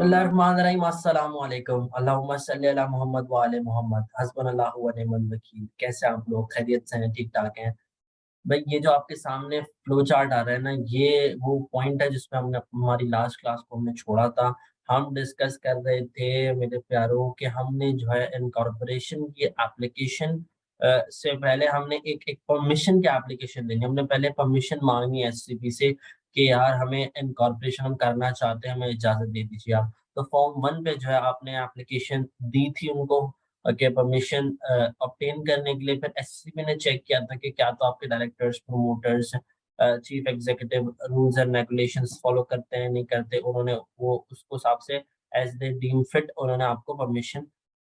बिस्मिल्लाहिर्रहमानिर्रहीम अस्सलामु अलैकुम अल्लाहुम्मा सल्ली अला मोहम्मद व आले मोहम्मद हस्बुनल्लाहु व निअमल वकील। कैसे आप लोग? खैरियत से हैं? ठीक-ठाक हैं? भाई ये जो आपके सामने फ्लो चार्ट आ रहा है ना, ये वो पॉइंट है जिसमें हमने हमारी लास्ट क्लास को हमने छोड़ा था। हम डिस्कस कर रहे थे मेरे प्यारों कि हमने जो है इनकॉर्पोरेशन की एप्लीकेशन से पहले हमने एक एक परमिशन की एप्लीकेशन देनी है। हमने पहले परमिशन माँगनी है एससीपी से कि यार हमें इनकॉर्पोरेशन हम करना चाहते हैं, हमें इजाज़त दे दीजिए आप। तो फॉर्म 1 पे जो है आपने एप्लीकेशन दी थी उनको के परमिशन ऑब्टेन करने के लिए। फिर एससीबी ने चेक किया था कि क्या तो आपके directors, promoters, chief executive rules and regulations follow करते हैं, नहीं करते। उन्होंने वो उसको हिसाब से एज़ दे डीम फिट उन्होंने आपको परमिशन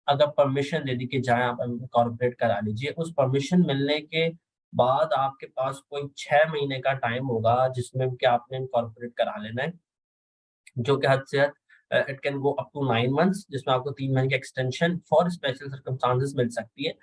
अगर परमिशन दे दी कि जाएँ आप इनकॉर्पोरेट करा लीजिए। उस परमिशन मिलने के बाद आपके पास कोई 6 महीने का टाइम होगा जिसमें कि आपने इनकॉर्पोरेट करा लेना है। जो कि हद से हद it can go up to 9 months जिसमें आपको 3 महीने की एक्सटेंशन फॉर स्पेशल सर्कमस्टांसेस मिल सकती है।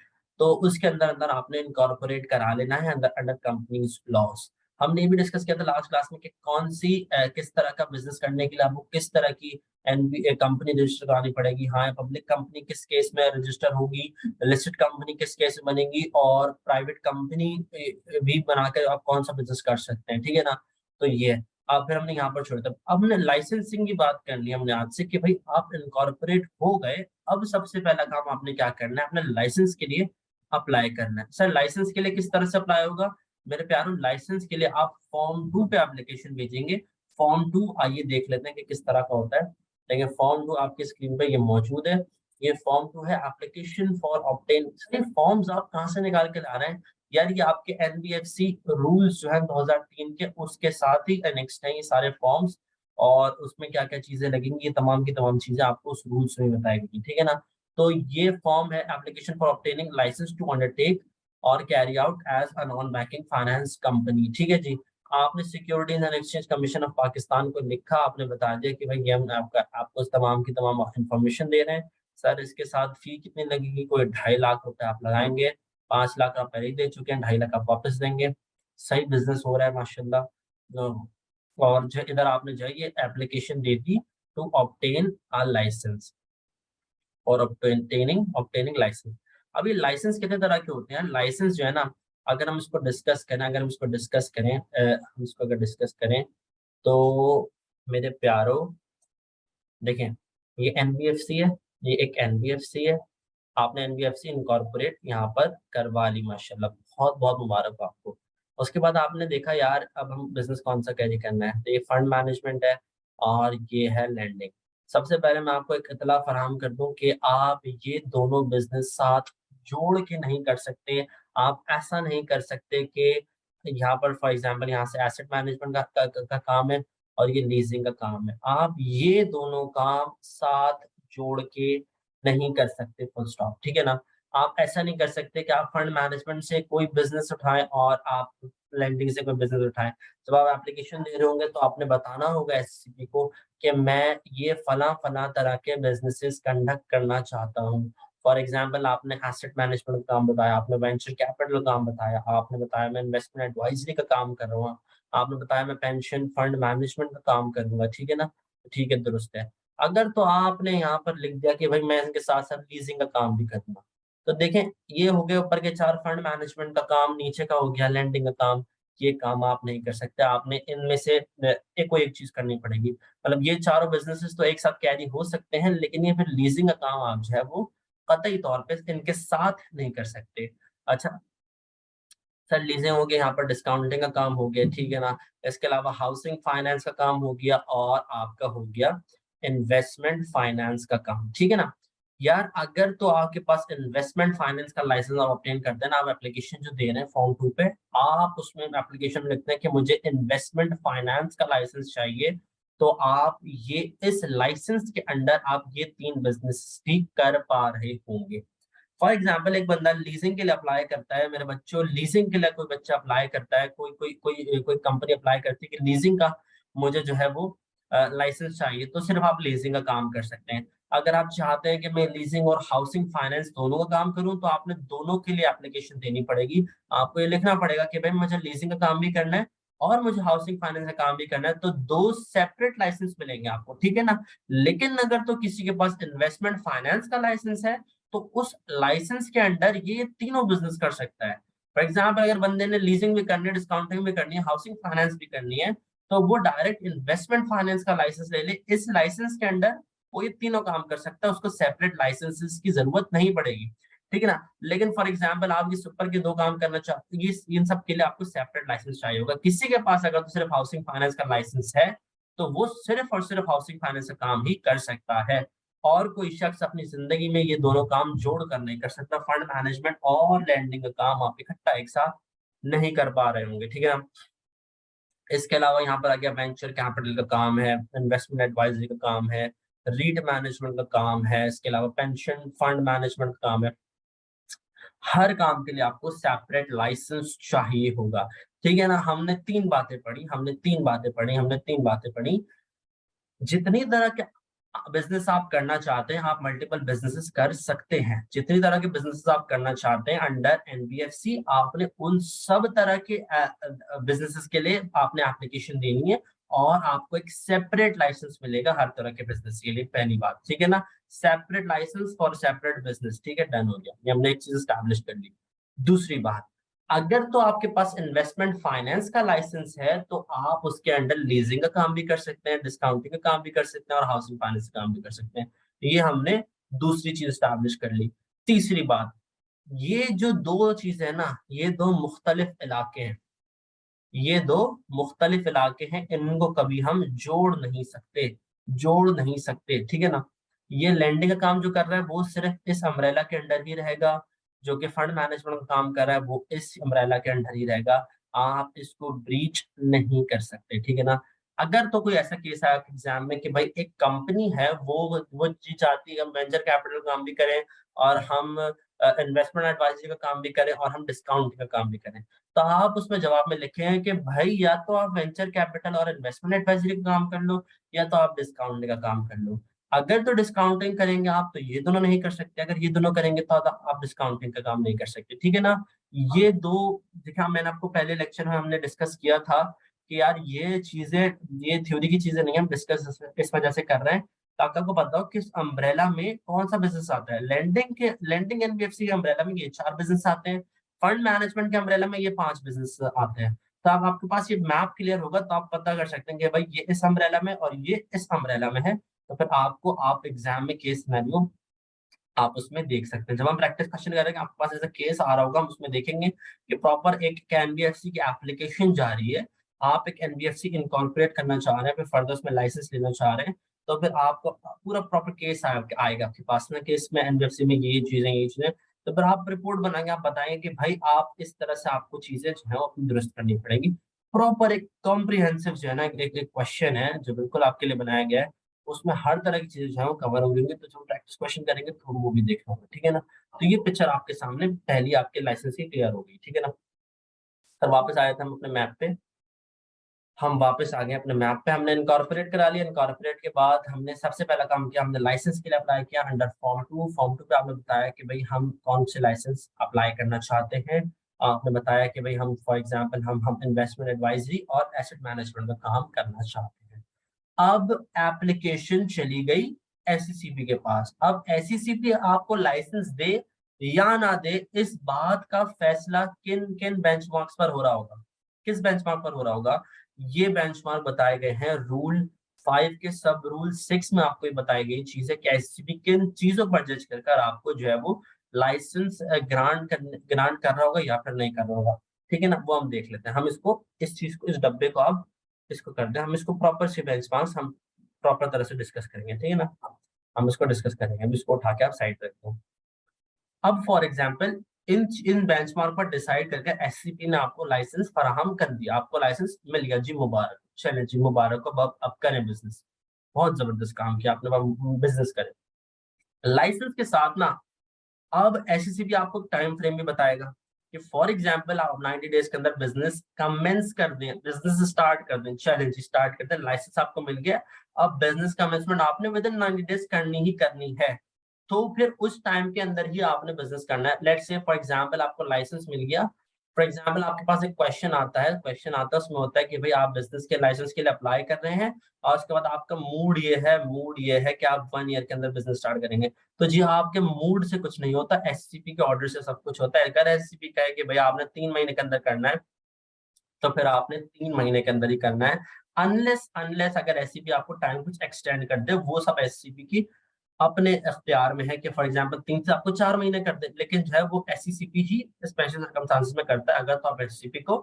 तो उसके अंदर-अंदर आपने इनकॉर्पोरेट करा लेना है अंडर अंडर कंपनीज़ लॉज़। हमने ये भी डिस्कस किया था लास्ट क्लास में कि कौन-सी किस तरह का बिज़नेस करने के लिए आपको किस तरह की कंपनी रजिस्टर करानी पड़ेगी। हाँ, पब्लिक कंपनी किस केस में रजिस्टर होगी, लिस्टेड कंपनी किस केस में बनेगी और प्राइवेट कंपनी भी बनाकर आप कौन-सा बिज़नेस कर सकते हैं, ठीक है ना? तो ये है। फिर हमने यहाँ पर छोड़ा था। अब हमने लाइसेंसिंग की बात करनी है हमने आज से कि भाई आप इनकॉर्पोरेट हो गए, अब सबसे पहला काम आपने क्या करना है, अपने लाइसेंस के लिए अप्लाई करना है। सर लाइसेंस के लिए किस तरह से अप्लाई होगा? मेरे प्यारों लाइसेंस के लिए आप फॉर्म 2 पे एप्लीकेशन भेजेंगे। फॉर्म 2 आइए देख लेते हैं कि किस तरह का होता है। देखिए फॉर्म 2 आपकी स्क्रीन पे ये मौजूद है। ये फॉर्म 2 है एप्लीकेशन फॉर ऑब्टेन सर ये फॉर्म्स आप कहाँ से निकाल के ला रहे हैं? यार ये आपके एनबीएफसी रूल्स जो है 2003 के उसके साथ ही एनेक्स्ड हैं ये सारे फॉर्म्स और उसमें क्या-क्या चीज़ें लगेंगी, ये तमाम की तमाम चीज़ें आपको उस रूल्स में बताई गई, ठीक है ना? तो ये फॉर्म है application for obtaining licence to undertake और carry out as a non banking finance company, ठीक है जी। आपने securities and exchange commission of Pakistan को लिखा, आपने बता दिया कि भाई ये हम आपका आपको इस तमाम की तमाम इन्फॉर्मेशन दे रहे हैं। सर इसके साथ फी कितनी लगेगी? कोई 2.5 लाख रुपए आप लगाएँगे। 5 लाख आप पहले ही दे चुके हैं, 2.5 लाख आप वापस देंगे। सही बिज़नेस हो रहा है माशाल्लाह। और जो इधर आपने जो है ये एप्लीकेशन दे दी टू ऑब्टेन अ लाइसेंस और ऑब्टेनिंग लाइसेंस। अब ये लाइसेंस कितने तरह के होते हैं? लाइसेंस जो है ना, अगर हम इसको डिस्कस करें हम इसको अगर डिस्कस करें, तो मेरे प्यारो देखें, ये एनबीएफसी है, ये एक एनबीएफसी है। आपने एनबीएफसी इनकॉर्पोरेट यहाँ पर करवा ली माशाल्लाह, बहुत-बहुत मुबारक हो आपको। उसके बाद आपने देखा यार अब हम बिज़नेस कौन-सा कैरी करना है, तो ये फंड मैनेजमेंट है और ये है लैंडिंग। सबसे पहले मैं आपको एक इत्तला फराहम कर दूँ कि आप ये दोनों बिज़नेस साथ जोड़ के नहीं कर सकते। आप ऐसा नहीं कर सकते कि यहाँ पर फॉर एग्ज़ाम्पल यहाँ से एसेट मैनेजमेंट का काम है और ये लीज़िंग का काम है। आप ये दोनों काम साथ जोड़ के नहीं कर सकते फुल स्टॉप, ठीक है ना? आप ऐसा नहीं कर सकते कि आप फंड मैनेजमेंट से कोई बिज़नेस उठाएँ और आप लेंडिंग से कोई बिज़नेस उठाएँ। जब आप एप्लीकेशन दे रहे होंगे तो आपने बताना होगा एससीपी को कि मैं ये फलाँ-फलाँ तरह के बिज़नेसेस कंडक्ट करना चाहता हूँ। फॉर एग्ज़ाम्पल आपने एसेट मैनेजमेंट का काम बताया, आपने वेंचर कैपिटल का काम बताया, आपने बताया मैं इन्वेस्टमेंट एडवाइज़री का काम कर रहा हूँ, आपने बताया मैं पेंशन फंड मैनेजमेंट का काम करूँगा, ठीक है ना? ठीक है, दुरुस्त है। अगर तो आपने यहाँ पर लिख दिया कि भाई मैं इनके साथ-साथ लीज़िंग का काम भी करूँगा। तो देखें, ये हो गए ऊपर के 4 फंड मैनेजमेंट का काम, नीचे का हो गया लैंडिंग का काम। ये काम आप नहीं कर सकते, आपने इनमें से एक कोई एक चीज़ करनी पड़ेगी। मतलब ये चारों बिज़नेसेस तो एक साथ कैरी हो सकते हैं, लेकिन ये फिर लीज़िंग का काम आप जो है वो कतई तौर पे इनके साथ नहीं कर सकते। अच्छा, सर लीज़िंग हो गई, यहाँ पर डिस्काउंटिंग का काम हो गया, ठीक है ना? इसके अलावा हाउसिंग फाइनेंस का काम हो गया और आपका हो गया इन्वेस्टमेंट फाइनेंस का काम, ठीक है ना? यार अगर तो आपके पास इन्वेस्टमेंट फाइनेंस का लाइसेंस आप ऑब्टेन करते हैं ना, आप एप्लीकेशन जो दे रहे हैं फॉर्म 2 पे, आप उसमें एप्लीकेशन में लिखते हैं कि मुझे इन्वेस्टमेंट फाइनेंस का लाइसेंस चाहिए, तो आप ये इस लाइसेंस के अंडर आप ये 3 बिज़नेस भी कर पा रहे होंगे। फॉर एग्जाम्पल एक बंदा लीजिंग के लिए अप्लाई करता है, मेरे बच्चों लीजिंग के लिए कोई बच्चा अप्लाई करता है, कोई कंपनी अप्लाई करती है कि लीजिंग का मुझे जो है वो लाइसेंस चाहिए, तो सिर्फ आप लीजिंग का काम कर सकते हैं। अगर आप चाहते हैं कि मैं लीजिंग और हाउसिंग फाइनेंस दोनों का काम करूं, तो आपने दोनों के लिए एप्लीकेशन देनी पड़ेगी। आपको ये लिखना पड़ेगा कि भाई मुझे लीजिंग का काम भी करना है और मुझे हाउसिंग फाइनेंस का काम भी करना है, तो 2 सेपरेट लाइसेंस मिलेंगे आपको, ठीक है ना। लेकिन अगर तो किसी के पास इन्वेस्टमेंट फाइनेंस का लाइसेंस है, तो उस लाइसेंस के अंडर ये तीनों बिजनेस कर सकता है। फॉर एग्जाम्पल, अगर बंदे ने लीजिंग भी करनी है, डिस्काउंटिंग भी करनी है, हाउसिंग फाइनेंस भी करनी है, तो वो डायरेक्ट इन्वेस्टमेंट फाइनेंस का लाइसेंस ले ले। इस लाइसेंस के अंडर वो ये तीनों काम कर सकता है, उसको सेपरेट लाइसेंसेस की जरूरत नहीं पड़ेगी, ठीक है ना। लेकिन फॉर एग्जाम्पल आप इस ऊपर के 2 काम करना चाहते हैं, इन सब के लिए आपको सेपरेट लाइसेंस चाहिए होगा। किसी के पास अगर तो सिर्फ हाउसिंग फाइनेंस का लाइसेंस है, तो वो सिर्फ और सिर्फ हाउसिंग फाइनेंस का काम ही कर सकता है, और कोई शख्स अपनी जिंदगी में ये दोनों काम जोड़ कर नहीं कर सकता। फंड मैनेजमेंट और लैंडिंग का काम आप इकट्ठा एक साथ नहीं कर पा रहे होंगे, ठीक है ना। इसके अलावा यहाँ पर आ गया वेंचर कैपिटल का काम है, इन्वेस्टमेंट एडवाइजरी का काम है, रीट मैनेजमेंट का काम है, इसके अलावा पेंशन फंड मैनेजमेंट का काम है। हर काम के लिए आपको सेपरेट लाइसेंस चाहिए होगा, ठीक है ना। हमने तीन बातें पढ़ी। जितनी तरह के बिजनेस आप करना चाहते हैं, आप मल्टीपल बिजनेसेस कर सकते हैं। जितनी तरह के बिजनेसेस आप करना चाहते हैं अंडर एनबीएफसी, आपने उन सब तरह के बिजनेसेस के लिए आपने एप्लीकेशन देनी है, और आपको एक सेपरेट लाइसेंस मिलेगा हर तरह के बिजनेस के लिए। पहली बात, ठीक है ना, separate license for separate business, ठीक है, डन हो गया, ये हमने एक चीज स्टैब्लिश कर ली। दूसरी बात, अगर तो आपके पास इन्वेस्टमेंट फाइनेंस का लाइसेंस है, तो आप उसके अंडर लीजिंग का काम भी कर सकते हैं, डिस्काउंटिंग का काम भी कर सकते हैं, और हाउसिंग फाइनेंस का काम भी कर सकते हैं। ये हमने दूसरी चीज स्टैब्लिश कर ली। तीसरी बात, ये जो 2 चीजें है ना, ये 2 मुख्तलिफ इलाके हैं, ये 2 मुख्तलिफ इलाके हैं, इनको कभी हम जोड़ नहीं सकते, ठीक है ना। ये लैंडिंग का काम जो कर रहा है वो सिर्फ इस अम्ब्रेला के अंडर ही रहेगा, जो कि फंड मैनेजमेंट का काम कर रहा है वो इस अम्ब्रेला के अंडर ही रहेगा। आप इसको ब्रीच नहीं कर सकते, ठीक है ना। अगर तो कोई ऐसा केस आया एग्जाम में कि भाई एक कंपनी है, वो जी चाहती है हम वेंचर कैपिटल काम भी करें, और हम इन्वेस्टमेंट एडवाइजरी का काम भी करें, और हम डिस्काउंट का काम भी करें, तो आप उसमें जवाब में लिखें कि भाई या तो आप वेंचर कैपिटल और इन्वेस्टमेंट एडवाइजरी का काम कर लो, या तो आप डिस्काउंटिंग का काम कर लो। अगर तो डिस्काउंटिंग करेंगे आप, तो ये दोनों नहीं कर सकते। अगर ये दोनों करेंगे तो आप डिस्काउंटिंग का काम नहीं कर सकते, ठीक है ना। ये 2, देखा मैंने आपको पहले लेक्चर में हमने डिस्कस किया था कि यार ये चीजें, ये थ्योरी की चीजें नहीं, हम डिस्कस इस वजह से कर रहे हैं ताकि आपको पता हो किस अम्ब्रेला में कौन सा बिजनेस आता है। लैंडिंग एनबीएफसी के अम्ब्रेला में ये 4 बिजनेस आते हैं, फंड मैनेजमेंट के अम्ब्रेला में ये 5 बिजनेस आते हैं। तो अब आपके पास ये मैप क्लियर होगा, तो आप पता कर सकते हैं कि भाई ये इस अम्ब्रेला में और ये इस अम्ब्रेला में है। तो फिर आप एग्जाम में केस सिनेरियो आप उसमें देख सकते हैं। जब हम प्रैक्टिस क्वेश्चन करेंगे, आपके पास ऐसा केस आ रहा होगा, हम उसमें देखेंगे कि प्रॉपर एक एनबीएफसी की एप्लीकेशन जा रही है, आप एक एनबीएफसी इनकॉर्पोरेट करना चाह रहे हैं, फिर फर्दर उसमें लाइसेंस लेना चाह रहे हैं, तो फिर आपको पूरा प्रॉपर केस आएगा आपके पास ना, कि इसमें एनबीएफसी में ये चीजें, तो फिर आप रिपोर्ट बनाएंगे, आप बताएंगे कि भाई आप इस तरह से आपको चीजें जो है वो अपनी दुरुस्त करनी पड़ेगी। प्रॉपर एक कॉम्प्रिहेंसिव जो है ना, एक क्वेश्चन है जो बिल्कुल आपके लिए बनाया गया है, उसमें हर तरह की चीजें जो है वो कवर होंगी। तो जब प्रैक्टिस क्वेश्चन करेंगे तो वो भी देखना होगा, ठीक है ना। तो ये पिक्चर आपके सामने पहली आपके लाइसेंस की क्लियर हो गई, ठीक है ना। सर वापस आए थे हम अपने मैप पे, हम वापस आ गए अपने मैप पे, हमने इनकॉर्पोरेट करा लिया। इनकॉर्पोरेट के बाद हमने सबसे पहला काम किया, हमने लाइसेंस के लिए अप्लाई किया अंडर फॉर्म 2 पे आपने बताया कि भाई हम कौन से लाइसेंस अप्लाई करना चाहते हैं। आपने बताया कि भाई हम फॉर एग्जांपल हम इन्वेस्टमेंट एडवाइजरी और एसेट मैनेजमेंट का काम करना चाहते हैं। अब एप्लीकेशन चली गई एससीसीपी के पास। अब एससीसीपी आपको लाइसेंस दे या ना दे, इस बात का फैसला किन किन बेंचमार्क्स पर हो रहा होगा, किस बेंचमार्क पर हो रहा होगा। ये बेंचमार्क बताए गए हैं रूल 5 के सब रूल 6 में, आपको ये बताई गई चीज है कि एससीसीपी किन चीजों पर जज कर आपको जो है वो लाइसेंस ग्रांट कर रहा होगा या फिर नहीं कर रहा होगा, ठीक है ना। वो हम देख लेते हैं। हम इसको इस चीज को, इस डब्बे को आप इसको करते हैं, हम इसको प्रॉपर सी बेंचमार्क्स हम प्रॉपर तरह से डिस्कस करेंगे, ठीक है ना। हम इसको डिस्कस करेंगे, हम इसको उठा के आप साइड रखते हैं। अब फॉर एग्जांपल इन बेंचमार्क पर डिसाइड करके एससीपी ने आपको लाइसेंस फराहम कर दिया, आपको लाइसेंस मिल गया जी, मुबारक, चलिए जी मुबारक को, अब करें बिजनेस। बहुत जबरदस्त काम किया आपने, बिजनेस करें। लाइसेंस के साथ ना अब एससीसीबी आपको टाइम फ्रेम भी बताएगा कि फॉर एग्जांपल आप 90 डेज के अंदर बिजनेस कमेंस कर दें, बिजनेस स्टार्ट कर दें, चैलेंज स्टार्ट कर दें, लाइसेंस आपको मिल गया। अब बिजनेस कमेंसमेंट आपने विद इन 90 डेज करनी ही करनी है, तो फिर उस टाइम के अंदर ही आपने बिजनेस करना है। लेट्स से फॉर एग्जांपल आपको लाइसेंस मिल गया फॉर एग्जाम्पल आपके पास एक क्वेश्चन आता है, उसमें होता है कि भाई आप बिजनेस के लाइसेंस के लिए अप्लाई कर रहे हैं और उसके बाद आपका मूड ये है कि आप 1 ईयर के अंदर बिजनेस स्टार्ट करेंगे। तो जी हाँ, आपके मूड से कुछ नहीं होता, एससीपी के ऑर्डर से सब कुछ होता है। अगर एससीपी कहे कि भाई आपने 3 महीने के अंदर करना है, तो फिर आपने 3 महीने के अंदर ही करना है। अनलेस अनलेस अगर एससीपी आपको टाइम कुछ एक्सटेंड कर दे, वो सब एससीपी की अपने इख्तियार में है कि फॉर एग्जांपल 3 से आपको 4 महीने कर दे, लेकिन जो है वो एससीपी ही स्पेशल सर्कमस्टांसेस में करता है, अगर तो आप एससीपी को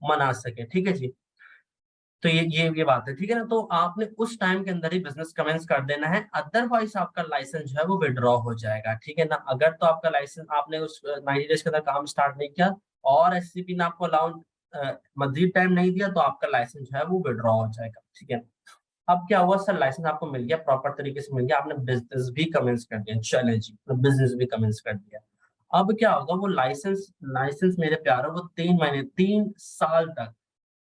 मना सके। ठीक है जी। तो ये बात है, ठीक है ना। तो आपने उस टाइम के अंदर ही बिजनेस कमेंस कर देना है, अदरवाइज आपका लाइसेंस जो है वो विड्रॉ हो जाएगा। ठीक है ना। अगर तो आपका लाइसेंस आपने उस 90 डेज के अंदर काम स्टार्ट नहीं किया और एससीपी ने आपको अलाउड मजीद टाइम नहीं दिया, तो आपका लाइसेंस जो है वो विड्रॉ हो जाएगा। ठीक है। अब क्या हुआ सर, लाइसेंस आपको मिल गया, प्रॉपर तरीके से मिल गया, आपने बिजनेस भी कमेंस कर दिया, चले जी, तो बिजनेस भी कमेंस कर दिया। अब क्या होगा, वो लाइसेंस लाइसेंस मेरे प्यारो वो 3 महीने 3 साल तक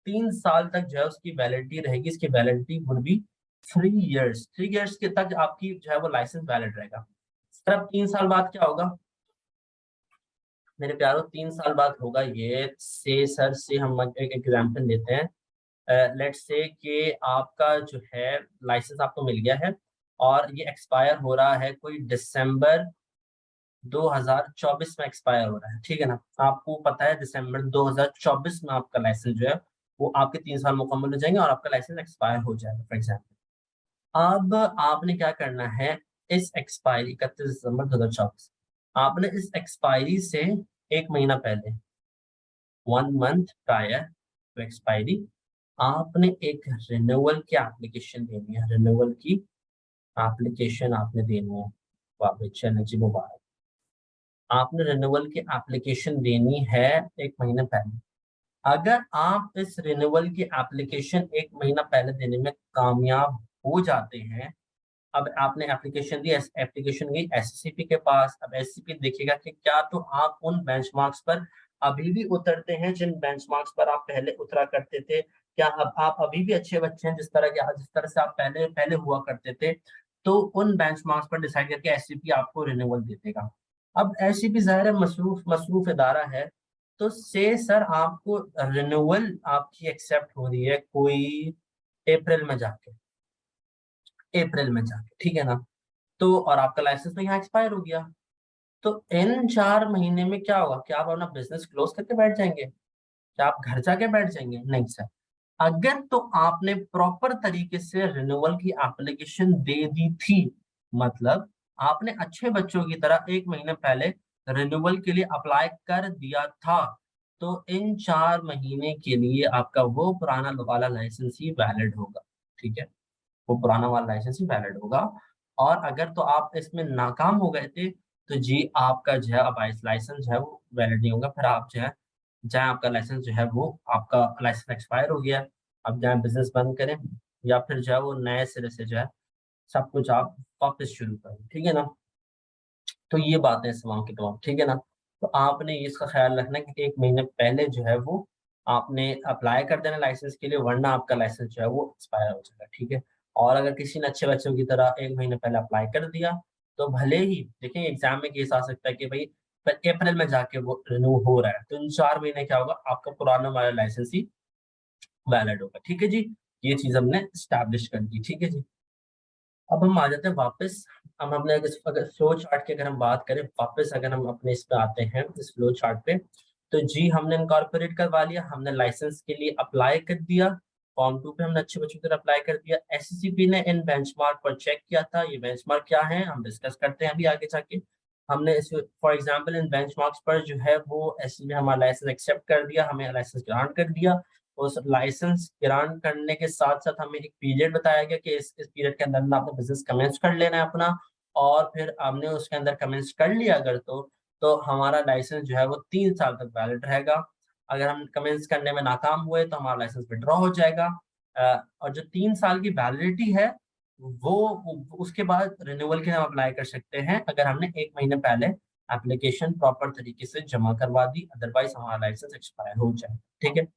3 साल तक जो है उसकी वैलिडिटी रहेगी। इसकी validity would be 3 years. 3 years के तक आपकी जो है वो लाइसेंस वैलिड रहेगा। सर अब 3 साल बाद क्या होगा मेरे प्यारो, 3 साल बाद होगा ये से सर से हम एक एग्जाम्पल लेते हैं। लेट्स से कि आपका जो है लाइसेंस आपको मिल गया है और ये एक्सपायर हो रहा है कोई दिसंबर 2024 में एक्सपायर हो रहा है। ठीक है ना। आपको पता है दिसंबर 2024 में आपका लाइसेंस जो है वो आपके 3 साल मुकम्मल हो जाएंगे और आपका लाइसेंस एक्सपायर हो जाएगा फॉर एग्जाम्पल। अब आपने क्या करना है, इस एक्सपायरी 31 दिसंबर 2024, आपने इस एक्सपायरी से 1 महीना पहले, 1 मंथ प्रायर टू एक्सपायरी, आपने एक रिन्यूअल की एप्लीकेशन देनी है। रिन्यूअल की एप्लीकेशन आपने देनी है। वाह भाई, चलें जी, मुबारक। आपने रिन्यूअल की एप्लीकेशन देनी है 1 महीने पहले। अगर आप इस रिन्यूअल की एप्लीकेशन 1 महीना पहले देने में कामयाब हो जाते हैं, अब आपने एप्लीकेशन दी, एप्लीकेशन गई एससीपी के पास, अब एससीपी देखिएगा कि क्या तो आप उन बेंचमार्क्स पर अभी भी उतरते हैं जिन बेंचमार्क्स पर आप पहले उतरा करते थे। क्या अब आप अभी भी अच्छे बच्चे हैं जिस तरह से आप पहले पहले हुआ करते थे। तो उन बेंचमार्क्स पर डिसाइड करके एससीपी आपको रिन्यूअल दे देगा। अब एससीपी जाहिर है मसरूफ मसरूफ इदारा है, तो से सर आपको रिन्यूअल आपकी एक्सेप्ट हो रही है कोई अप्रैल में जाके, ठीक है ना। तो और आपका लाइसेंस तो यहाँ एक्सपायर हो गया। तो इन 4 महीने में क्या होगा, क्या आप अपना बिजनेस क्लोज करके बैठ जाएंगे, क्या आप घर जाके बैठ जाएंगे? नहीं सर। अगर तो आपने प्रॉपर तरीके से रिन्यूअल की एप्लीकेशन दे दी थी, मतलब आपने अच्छे बच्चों की तरह 1 महीने पहले रिन्यूअल के लिए अप्लाई कर दिया था, तो इन 4 महीने के लिए आपका वो पुराना वाला लाइसेंस ही वैलिड होगा। ठीक है। वो पुराना वाला लाइसेंस ही वैलिड होगा। और अगर तो आप इसमें नाकाम हो गए थे, तो जी आपका जो है अब लाइसेंस जो है वो वैलिड नहीं होगा। फिर आप जो है चाहे आपका लाइसेंस जो है वो आपका लाइसेंस एक्सपायर हो गया, अब चाहे बिजनेस बंद करें या फिर जो है वो नए सिरे से जो है सब कुछ आप वापस शुरू करें। ठीक है ना। तो ये बात है इस्लाम की तमाम। ठीक है ना। तो आपने इसका ख्याल रखना कि 1 महीने पहले जो है वो आपने अप्लाई कर देना लाइसेंस के लिए, वरना आपका लाइसेंस जो है वो एक्सपायर हो जाएगा। ठीक है। और अगर किसी ने अच्छे बच्चों की तरह 1 महीने पहले अप्लाई कर दिया, तो भले ही देखिए एग्जाम में केस आ सकता है कि भाई अप्रैल में जाके वो रिन्यू हो रहा है, तो इन 4 महीने क्या होगा, आपका पुराना वाला लाइसेंस ही वैलिड होगा। ठीक है जी। ये चीज हमने स्टैब्लिश कर दी। ठीक है जी। अब हम आ जाते हैं वापस। हम अपने अगर फ्लो चार्ट की अगर हम बात करें, वापस अगर हम अपने इस पे आते हैं इस फ्लो चार्ट पे, तो जी हमने इनकॉर्पोरेट करवा लिया, हमने लाइसेंस के लिए अप्लाई कर दिया, फॉर्म 2 पे हमने अच्छे बच्चों की तरह अप्लाई कर दिया। एससीपी ने इन बेंचमार्क पर चेक किया था, ये बेंचमार्क क्या है हम डिस्कस करते हैं अभी आगे जाके। हमने इस फॉर एग्जांपल इन बेंचमार्क्स पर जो है वो एससीपी ने हमारा लाइसेंस एक्सेप्ट कर दिया, हमें लाइसेंस ग्रांट कर दिया। उस लाइसेंस ग्रांट करने के साथ साथ हमें एक पीरियड बताया गया कि इस पीरियड के अंदर आपने बिजनेस कमेंस कर लेना है अपना, और फिर हमने उसके अंदर कमेंस कर लिया अगर तो हमारा लाइसेंस जो है वो 3 साल तक वैलिड रहेगा। अगर हम कमेंस करने में नाकाम हुए तो हमारा लाइसेंस विड्रॉ हो जाएगा। और जो 3 साल की वैलिडिटी है उसके बाद रिन्यूअल के लिए हम अप्लाई कर सकते हैं, अगर हमने 1 महीने पहले एप्लीकेशन प्रॉपर तरीके से जमा करवा दी, अदरवाइज हमारा लाइसेंस एक्सपायर हो जाए। ठीक है।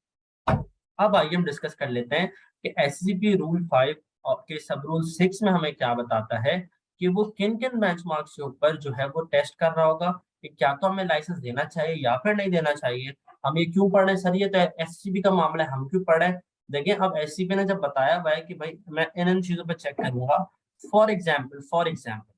अब आइए हम डिस्कस कर लेते हैं कि एससीपी रूल 5 और के सब रूल 6 में हमें क्या बताता है कि वो किन किन बेंचमार्क्स के ऊपर जो है वो टेस्ट कर रहा होगा कि क्या तो हमें लाइसेंस देना चाहिए या फिर नहीं देना चाहिए। हम ये क्यों पढ़ रहे हैं सर, ये तो एससीबी का मामला है, हम क्यों पढ़ रहे हैं? देखिए अब एससीबी ने जब बताया हुआ है कि भाई मैं इन चीजों पे चेक करूंगा। फॉर एग्जाम्पल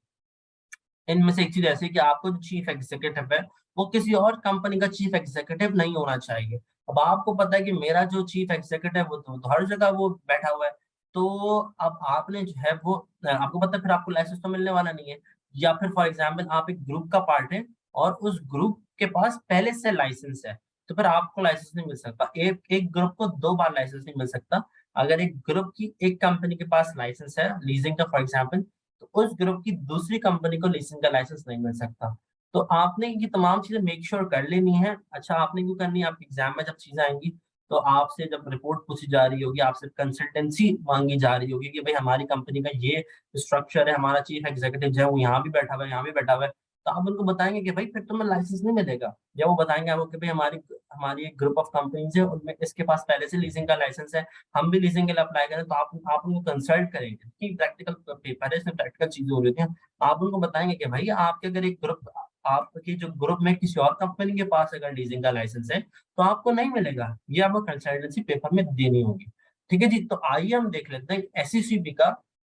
इनमें से एक चीज ऐसी है कि आपको जो चीफ एग्जीक्यूटिव है वो किसी और कंपनी का चीफ एग्जीक्यूटिव नहीं होना चाहिए। अब आपको पता है कि मेरा जो चीफ एग्जीक्यूटिव है वो तो हर जगह वो बैठा हुआ है। तो अब आपने जो है वो आपको पता है फिर आपको लाइसेंस तो मिलने वाला नहीं है। या फिर फॉर एग्जाम्पल आप एक ग्रुप का पार्ट है और उस ग्रुप के पास पहले से लाइसेंस है, तो फिर आपको लाइसेंस नहीं मिल सकता। एक एक ग्रुप को दो बार लाइसेंस नहीं मिल सकता। अगर एक ग्रुप की एक कंपनी के पास लाइसेंस है लीजिंग का फॉर एग्जाम्पल, तो उस ग्रुप की दूसरी कंपनी को लीजिंग का लाइसेंस नहीं मिल सकता। तो आपने ये तमाम चीजें मेक श्योर कर लेनी है। अच्छा आपने क्यों करनी है, आपके एग्जाम में जब चीजें आएंगी तो आपसे जब रिपोर्ट पूछी जा रही होगी, आपसे कंसल्टेंसी मांगी जा रही होगी कि भाई हमारी कंपनी का ये स्ट्रक्चर है, हमारा चीफ एग्जीक्यूटिव जो है वो यहाँ भी बैठा हुआ है, यहाँ भी बैठा हुआ है, तो आप उनको बताएंगे कि भाई फिर तुम्हें लाइसेंस नहीं मिलेगा। या वो बताएंगे आपको कि भाई हमारी हमारी एक ग्रुप ऑफ कंपनीज है उनमें इसके पास पहले से लीजिंग का लाइसेंस है, हम भी लीजिंग के लिए अप्लाई करें, तो आप उनको कंसल्ट करेंगे कि प्रैक्टिकल पेपर है, इसमें प्रैक्टिकल चीजें हो रही थी। आप उनको बताएंगे कि भाई आपके अगर एक ग्रुप आपके जो ग्रुप में किसी और कंपनी के पास अगर लीजिंग का लाइसेंस है तो आपको नहीं मिलेगा, ये आपको कंसल्टेंसी पेपर में देनी होगी। ठीक है जी, तो आइए हम देख लेते हैं एससीबी का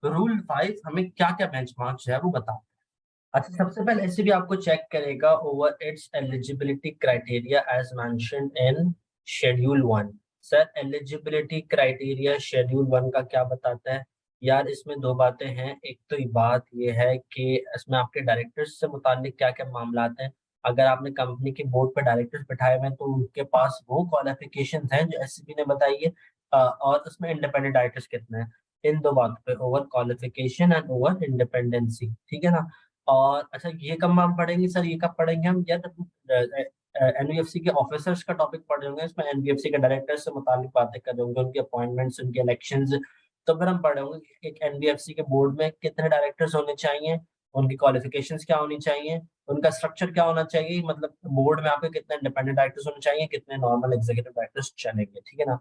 रूल 5 हमें क्या क्या बेंचमार्क जो है वो बता। अच्छा सबसे पहले एससीबी आपको चेक करेगा over its eligibility criteria as mentioned in schedule 1। Sir eligibility criteria schedule 1 का क्या बताता है? यार इसमें दो बातें हैं। एक तो ये बात ये है कि इसमें आपके डायरेक्टर्स से मुतालिक क्या क्या मामला हैं। अगर आपने कंपनी के बोर्ड पर डायरेक्टर्स बैठाए हुए हैं तो उनके पास वो क्वालिफिकेशन हैं जो एससीबी ने बताई है। और उसमें इंडिपेंडेंट डायरेक्टर्स कितने हैं, इन दो बातों पे, over qualification and over independency. ठीक है ना? और अच्छा ये कब हम पढ़ेंगे सर, ये कब पढ़ेंगे हम? या एनबीएफसी के ऑफिसर्स का टॉपिक पढ़ रहे होंगे, इसमें एनबीएफसी के डायरेक्टर्स से मुतालिक बातें कर रहे होंगे, उनके अपॉइंटमेंट्स, उनके इलेक्शंस। तो फिर हम पढ़ रहे होंगे कि एक एनबीएफसी के बोर्ड में कितने डायरेक्टर्स होने चाहिए, उनकी क्वालिफिकेशंस क्या होनी चाहिए, उनका स्ट्रक्चर क्या होना चाहिए, मतलब बोर्ड में आपके कितने इंडिपेंडेंट डायरेक्टर्स होने चाहिए, कितने नॉर्मल एग्जीक्यूटिव डायरेक्टर्स चलेंगे। ठीक है ना?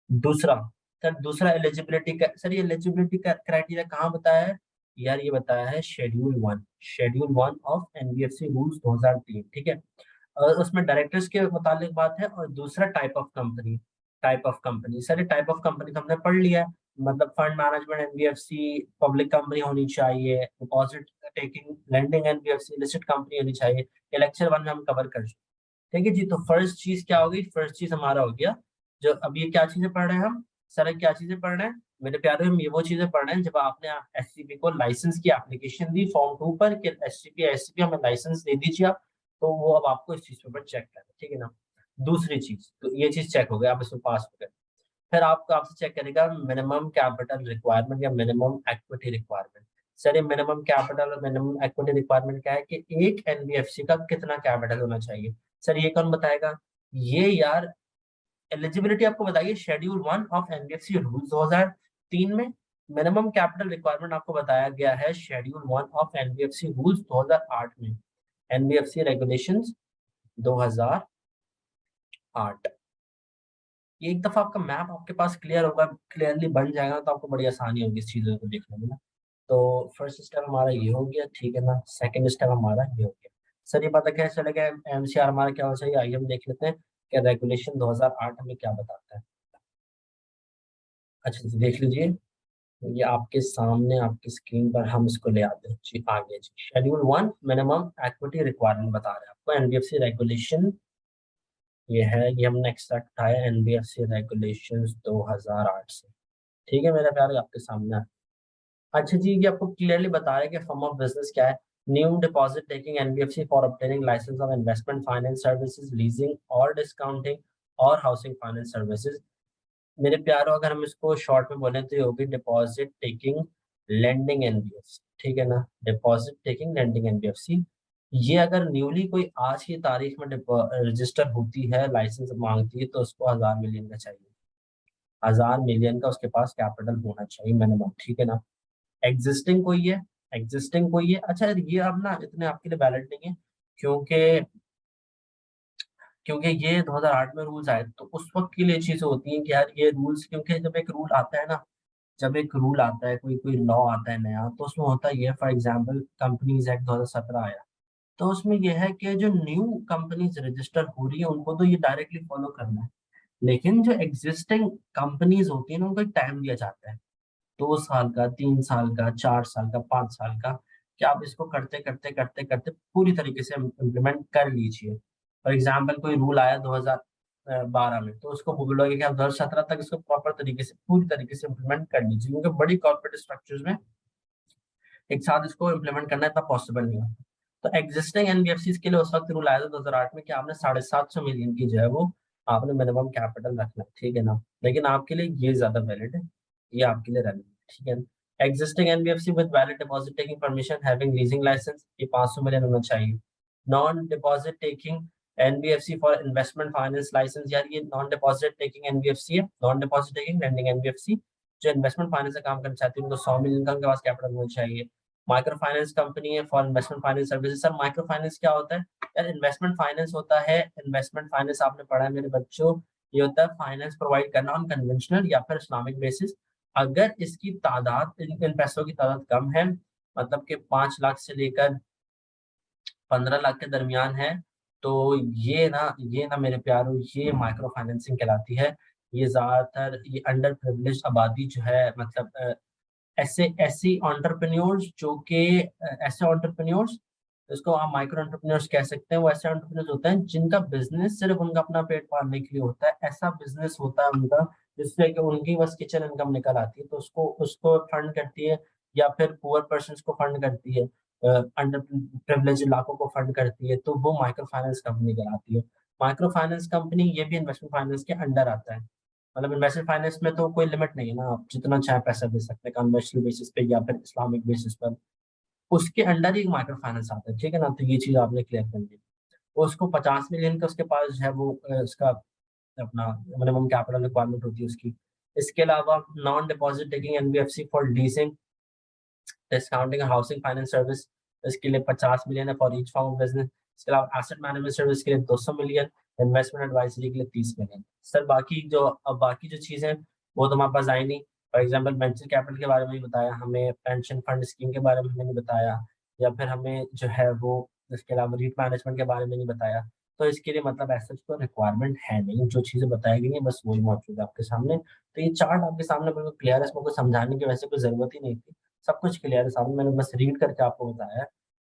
दूसरा सर, दूसरा एलिजिबिलिटी का सर, ये एलिजिबिलिटी का क्राइटेरिया कहाँ बताया है? यार ये बताया है शेड्यूल 1 ऑफ एनबीएफसी रूल्स 2003। ठीक है? और उसमें डायरेक्टर्स के मुतालिक बात है। और दूसरा टाइप ऑफ कंपनी सर, ये टाइप ऑफ कंपनी तो हमने पढ़ लिया है। मतलब fund management NBFC, public company होनी चाहिए, deposit taking lending NBFC, listed company होनी चाहिए। ये लेक्चर 1 में हम कवर कर चुके हैं। ठीक है जी, तो फर्स्ट चीज क्या होगी? फर्स्ट चीज हमारा हो गया जो अब ये क्या चीजें पढ़ रहे हैं हम, सर क्या चीजें पढ़ रहे हैं मेरे प्यारे? हम ये वो चीजें पढ़ रहे हैं जब आपने एससीबी को लाइसेंस की एप्लीकेशन दी फॉर्म 2 पर कि एससीबी हमें लाइसेंस दे दीजिए आप, तो वो अब आपको इस चीज के ऊपर चेक करना है। ठीक है ना? दूसरी चीज, तो ये चीज चेक हो गया, आप इसमें पास हो गए। फिर आपको आपसे चेक करेगा मिनिमम कैपिटल रिक्वायरमेंट या मिनिमम इक्विटी रिक्वायरमेंट। सर ये मिनिमम कैपिटल और मिनिमम इक्विटी रिक्वायरमेंट क्या है कि एक एनबीएफसी का कितना कैपिटल होना चाहिए? सर ये कौन बताएगा? ये यार एलिजिबिलिटी आपको बताइए शेड्यूल 1 ऑफ एनबीएफसी रूल्स 2003 में। मिनिमम कैपिटल रिक्वायरमेंट आपको बताया गया है शेड्यूल 1 ऑफ एनबीएफसी रूल्स 2008 में, एनबीएफसी रेगुलेशंस 2008। ये एक दफा आपका मैप आपके पास क्लियर होगा, क्लियरली बन जाएगा तो आपको बड़ी आसानी होगी इस चीजों को देखने में ना। तो फर्स्ट स्टेप हमारा ये हो गया। ठीक है ना? सेकंड स्टेप हमारा ये हो गया। सर ये पता कैसे चलेगा एमसीआर हमारा क्या होना चाहिए? आइए हम देख लेते हैं कि रेगुलेशन 2008 हमें क्या बताता है। अच्छा जी देख लीजिए, ये आपके सामने आपकी स्क्रीन पर हम इसको ले आते हैं जी। आगे जी, शेड्यूल 1 मिनिमम इक्विटी रिक्वायरमेंट बता रहे हैं आपको एनबीएफसी रेगुलेशन। ये है, ये हमने एक्सट्रैक्ट उठाया एनबीएफसी रेगुलेशंस 2008 से। ठीक है मेरे प्यारे, आपके सामने है। अच्छा जी, ये आपको क्लियरली बता रहा है कि फॉर्म ऑफ बिजनेस क्या है। New deposit taking NBFC for obtaining license of investment finance services, leasing और डिस्काउंटिंग और हाउसिंग फाइनेंस सर्विसेज। मेरे प्यारों अगर हम इसको शॉर्ट में बोले तो ये होगी डिपॉजिट टेकिंग लेंडिंग एनबीएफसी। ठीक है ना? Deposit taking lending NBFC. ये अगर न्यूली कोई आज की तारीख में रजिस्टर होती है, लाइसेंस मांगती है, तो उसको 1000 मिलियन का चाहिए। 1000 मिलियन का उसके पास कैपिटल होना चाहिए मिनिमम। ठीक है ना? एग्जिस्टिंग कोई है अच्छा ये अब ना इतने आपके लिए वैलिड नहीं है, क्योंकि क्योंकि ये 2008 में रूल्स आए, तो उस वक्त के लिए चीजें होती हैं कि यार ये रूल्स, क्योंकि जब एक रूल आता है ना, जब एक रूल आता है, कोई कोई लॉ आता है नया, तो उसमें होता ही है। फॉर एग्जांपल कंपनीज एक्ट 2017 आया। तो उसमें यह है कि जो न्यू कंपनीज रजिस्टर हो रही है उनको तो ये डायरेक्टली फॉलो करना है, लेकिन जो एग्जिस्टिंग कंपनीज होती है ना उनको एक टाइम दिया जाता है, 2 साल का, 3 साल का, 4 साल का, 5 साल का, कि आप इसको करते करते करते करते पूरी तरीके से इम्प्लीमेंट कर लीजिए। फॉर एग्जाम्पल कोई रूल आया 2012 में, तो उसको बोलोगे कि आप 2017 तक इसको प्रॉपर तरीके से पूरी तरीके से इम्प्लीमेंट कर लीजिए, क्योंकि बड़ी कॉर्पोरेट स्ट्रक्चर्स में एक साथ इसको इम्प्लीमेंट करना इतना पॉसिबल नहीं होता। तो एग्जिस्टिंग एनबीएफसी के लिए उस वक्त रूल आया था 2008 में कि आपने 750 मिलियन की जो है वो आपने मिनिमम कैपिटल रखना है, ठीक है ना। लेकिन आपके लिए ये ज्यादा वैलिड है, ये आपके लिए रेलिवेंट, ठीक है। Existing NBFC with valid deposit taking permission having leasing license, ये 500 मिलियन होना चाहिए। Non deposit taking NBFC for investment finance license, यार ये नॉन डिपॉजिट टेकिंग एनबीएफसी है, non deposit taking lending NBFC, जो इन्वेस्टमेंट फाइनेंस का काम करना चाहती है उनको 100 मिलियन का उनके पास कैपिटल होना चाहिए। माइक्रो फाइनेंस कंपनी है for investment finance services. Sir micro finance क्या होता है? यार इन्वेस्टमेंट फाइनेंस होता है, इन्वेस्टमेंट फाइनेंस आपने पढ़ा है मेरे बच्चों, ये होता है फाइनेंस प्रोवाइड करना ऑन कन्वेंशनल या फिर इस्लामिक बेसिस। अगर इसकी तादाद, इन पैसों की तादाद कम है, मतलब कि 5 लाख से लेकर 15 लाख के दरमियान है, तो ये ना मेरे प्यारों, ये माइक्रो फाइनेंसिंग कहलाती है। ये ज्यादातर ये अंडर प्रिविलेज आबादी जो है, मतलब ऐसे ऐसी एंटरप्रेन्योर्स जो कि ऐसे एंटरप्रेन्योर्स, इसको आप माइक्रो एंटरप्रेन्योर्स कह सकते हैं, वो ऐसे एंटरप्रेन्योर्स होते हैं जिनका बिजनेस सिर्फ उनका अपना पेट पालने के लिए होता है, ऐसा बिजनेस होता है उनका जिससे कि उनकी बस किचन इनकम निकल आती है, तो उसको उसको फंड करती है, या फिर पुअर पर्सन को फंड करती है, अंडर प्रिविलेज इलाकों को फंड करती है, तो वो माइक्रो फाइनेंस कंपनी कहलाती है। माइक्रो फाइनेंस कंपनी ये भी इन्वेस्टमेंट फाइनेंस के अंडर आता है। मतलब इन्वेस्टमेंट फाइनेंस में तो कोई लिमिट नहीं है ना, आप जितना चाहे पैसा दे सकते हैं कन्वेंशनल बेसिस पे या फिर इस्लामिक बेसिस पर, उसके अंडर ही माइक्रो फाइनेंस आता है, ठीक है ना। तो ये चीज आपने क्लियर कर दी। उसको 50 मिलियन का उसके पास जो है वो उसका अपना मिनिमम कैपिटल रिक्वायरमेंट होती है उसकी। इसके अलावा non deposit taking NBFC for leasing, discounting housing finance service, इसके लिए 50 मिलियन है for each form of business. इसके अलावा एसेट मैनेजमेंट सर्विस के लिए 200 मिलियन, इन्वेस्टमेंट एडवाइजरी के लिए 30 मिलियन। सर बाकी जो चीजें वो तो हमारे पास आई नहीं। फॉर एग्जाम्पल वेंचर कैपिटल के बारे में नहीं बताया हमें, पेंशन फंड स्कीम के बारे में हमें नहीं बताया, या फिर हमें जो है वो इसके अलावा रीट मैनेजमेंट के बारे में नहीं बताया। तो इसके लिए मतलब ऐसा तो रिक्वायरमेंट है नहीं, जो चीजें बताई गई हैं बस वही मौजूद है आपके सामने। तो ये चार्ट आपके सामने बिल्कुल क्लियर है, इसमें कोई समझाने की वैसे कोई जरूरत ही नहीं थी, सब कुछ क्लियर है सामने, मैंने बस रीड करके आपको बताया है।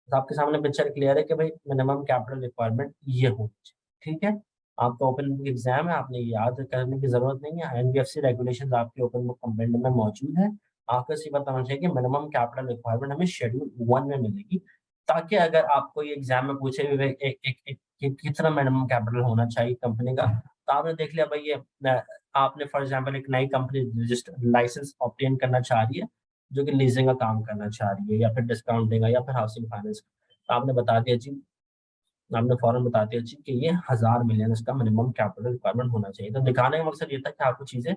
तो आपके सामने पिक्चर क्लियर है कि भाई मिनिमम कैपिटल रिक्वायरमेंट ये होनी चाहिए, ठीक है। आपका ओपन बुक एग्जाम है, आपने ये याद करने की जरूरत नहीं है, एनबीएफसी रेगुलेशंस आपके ओपन बुक कंपेंड में मौजूद है। आपको इसी बताना चाहिए कि मिनिमम कैपिटल रिक्वायरमेंट हमें शेड्यूल 1 में मिलेगी, ताकि अगर आपको ये एग्जाम में पूछे भी भाई कितना मिनिमम कैपिटल होना चाहिए कंपनी का, तो आपने देख लिया भाई आपने फॉर एग्जाम्पल एक नई कंपनी रजिस्टर लाइसेंस ऑब्टेन करना चाह रही है, जो कि लीजिंग का काम करना चाह रही है या फिर डिस्काउंटिंग या फिर हाउसिंग फाइनेंस का, तो आपने बता दिया जी, आपने फौरन बता दिया जी कि ये 1000 मिलियन इसका मिनिमम कैपिटल रिक्वायरमेंट होना चाहिए। तो दिखाने का मकसद ये था कि आपको चीजें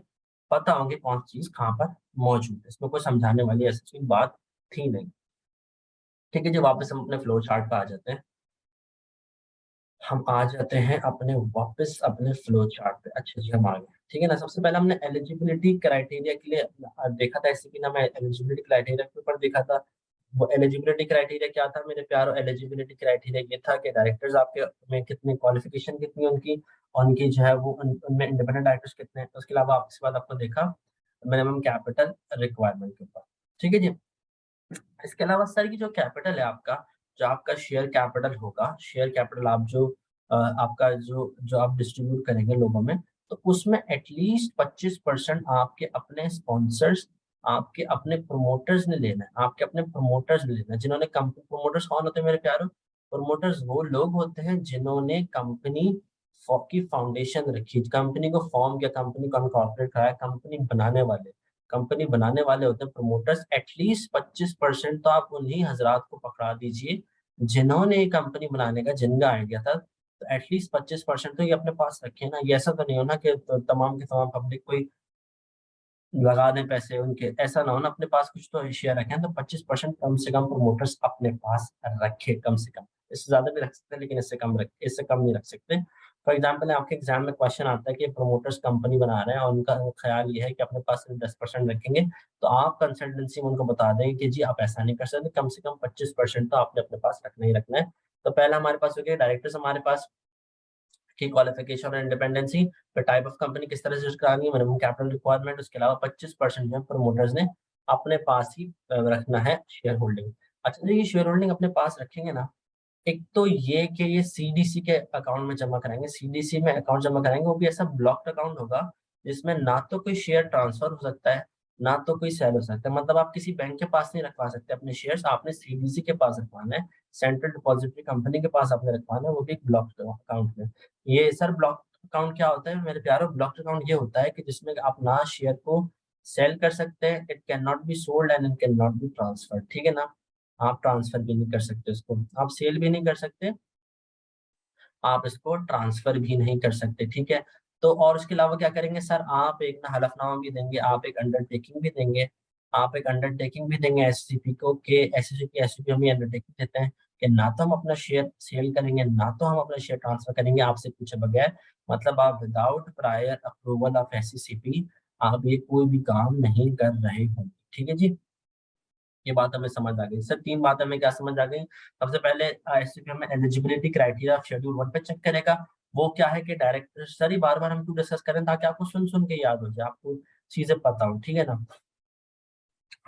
पता होंगी कौन सी चीज कहाँ पर मौजूद है, इसमें कोई समझाने वाली ऐसी कोई बात थी नहीं। ठीक है जी, वापस हम अपने फ्लो चार्ट पे आ जाते हैं। हम आ जाते हैं अपने वापस अपने फ्लो चार्ट पे। अच्छा जी, हम आ गए, ठीक है ना। सबसे पहले हमने एलिजिबिलिटी क्राइटेरिया के लिए देखा था, ऐसे कि ना मैं एलिजिबिलिटी क्राइटेरिया के ऊपर देखा था। वो एलिजिबिलिटी क्राइटेरिया क्या था मेरे प्यारो? एलिजिबिलिटी क्राइटेरिया ये था कि डायरेक्टर्स आपके में कितनी क्वालिफिकेशन कितनी है उनकी, और उनकी जो है वो उनमें इंडिपेंडेंट डायरेक्टर्स कितने हैं। उसके अलावा इसके बाद आपको देखा मिनिमम कैपिटल रिक्वायरमेंट के ऊपर, ठीक है जी। इसके अलावा सर की जो कैपिटल है आपका, जो आपका शेयर कैपिटल होगा, शेयर कैपिटल आप जो आपका जो जो आप डिस्ट्रीब्यूट करेंगे लोगों में, तो उसमें एटलीस्ट 25% आपके अपने स्पॉन्सर्स, आपके अपने प्रोमोटर्स ने लेना है, आपके अपने प्रोमोटर्स ने लेना है, जिन्होंने कंपनी, प्रोमोटर्स कौन होते हैं मेरे प्यारों? प्रोमोटर्स वो लोग होते हैं जिन्होंने कंपनी की फाउंडेशन रखी, कंपनी को फॉर्म किया, कंपनी को इनकॉर्पोरेट कराया, कंपनी बनाने वाले होते हैं प्रोमोटर्स। एटलीस्ट 25% तो आप उन्हीं हजरात को पकड़ा दीजिए जिन्होंने ये कंपनी बनाने का, जिनका आइडिया था, तो एटलीस्ट 25% तो ये अपने पास रखे ना। ये ऐसा तो नहीं होना कि तो तमाम के तमाम पब्लिक कोई लगा दें पैसे उनके, ऐसा ना हो ना, अपने पास कुछ तो शेयर रखें। तो 25% कम से कम प्रोमोटर्स अपने पास रखे, कम से कम। इससे ज्यादा भी रख सकते हैं लेकिन इससे कम नहीं रख सकते। फॉर एग्जाम्पल आपके एग्जाम में क्वेश्चन आता है कि प्रोमोटर्स कंपनी बना रहे हैं और उनका ख्याल ये है कि अपने पास सिर्फ 10% रखेंगे, तो आप कंसल्टेंसी में उनको बता दें कि जी आप ऐसा नहीं कर सकते, कम से कम 25% तो आपने अपने पास रखना ही रखना है। तो पहला हमारे पास हो गया डायरेक्टर्स हमारे पास की क्वालिफिकेशन और इंडिपेंडेंसी, फिर टाइप ऑफ कंपनी किस तरह से करानी है, मिनिमम कैपिटल रिक्वायरमेंट, उसके अलावा 25% जो प्रमोटर्स ने अपने पास ही रखना है शेयर होल्डिंग। अच्छा जी, ये शेयर होल्डिंग अपने पास रखेंगे ना, एक तो ये कि ये सीडीसी के अकाउंट में जमा कराएंगे, सीडीसी में अकाउंट जमा कराएंगे, वो भी ऐसा ब्लॉक्ड अकाउंट होगा जिसमें ना तो कोई शेयर ट्रांसफर हो सकता है, ना तो कोई सेल हो सकता है। मतलब आप किसी बैंक के पास नहीं रखवा सकते अपने शेयर्स, आपने सीडीसी के पास रखवाना है, सेंट्रल डिपॉजिटरी कंपनी के पास आपने रखवाना है, वो भी एक ब्लॉक्ड अकाउंट में। ये सर ब्लॉक अकाउंट क्या होता है मेरे प्यारों? ब्लॉक अकाउंट ये होता है कि जिसमें आप ना शेयर को सेल कर सकते हैं, it can not be sold and it can not be transferred, ठीक है ना। आप ट्रांसफर भी नहीं कर सकते उसको, आप सेल भी नहीं कर सकते, आप इसको ट्रांसफर भी नहीं कर सकते, ठीक है। तो और उसके अलावा क्या करेंगे सर, आप एक ना हलफनामा भी देंगे, आप एक अंडरटेकिंग भी देंगे, आप एक अंडरटेकिंग भी देंगे एससीपी को, कि एससीपी की एससीपी हम ये अंडरटेकिंग देते हैं कि ना तो हम अपना शेयर सेल करेंगे, ना तो हम अपना शेयर ट्रांसफर करेंगे आपसे पूछे बगैर। मतलब आप without prior approval of SCP आप ये कोई भी काम नहीं कर रहे होंगे, ठीक है जी। ये बात हमें समझ आ गई सर। 3 बातें हमें क्या समझ आ गई? सबसे पहले एससीपी हमें एलिजिबिलिटी क्राइटेरिया ऑफ शेड्यूल 1 पे चेक करेगा। वो क्या है कि डायरेक्टर सर, ये बार-बार हम क्यों डिस्कस करें, ताकि आपको सुन-सुन के याद हो जाए, आपको चीज़ें पता हो, ठीक है ना?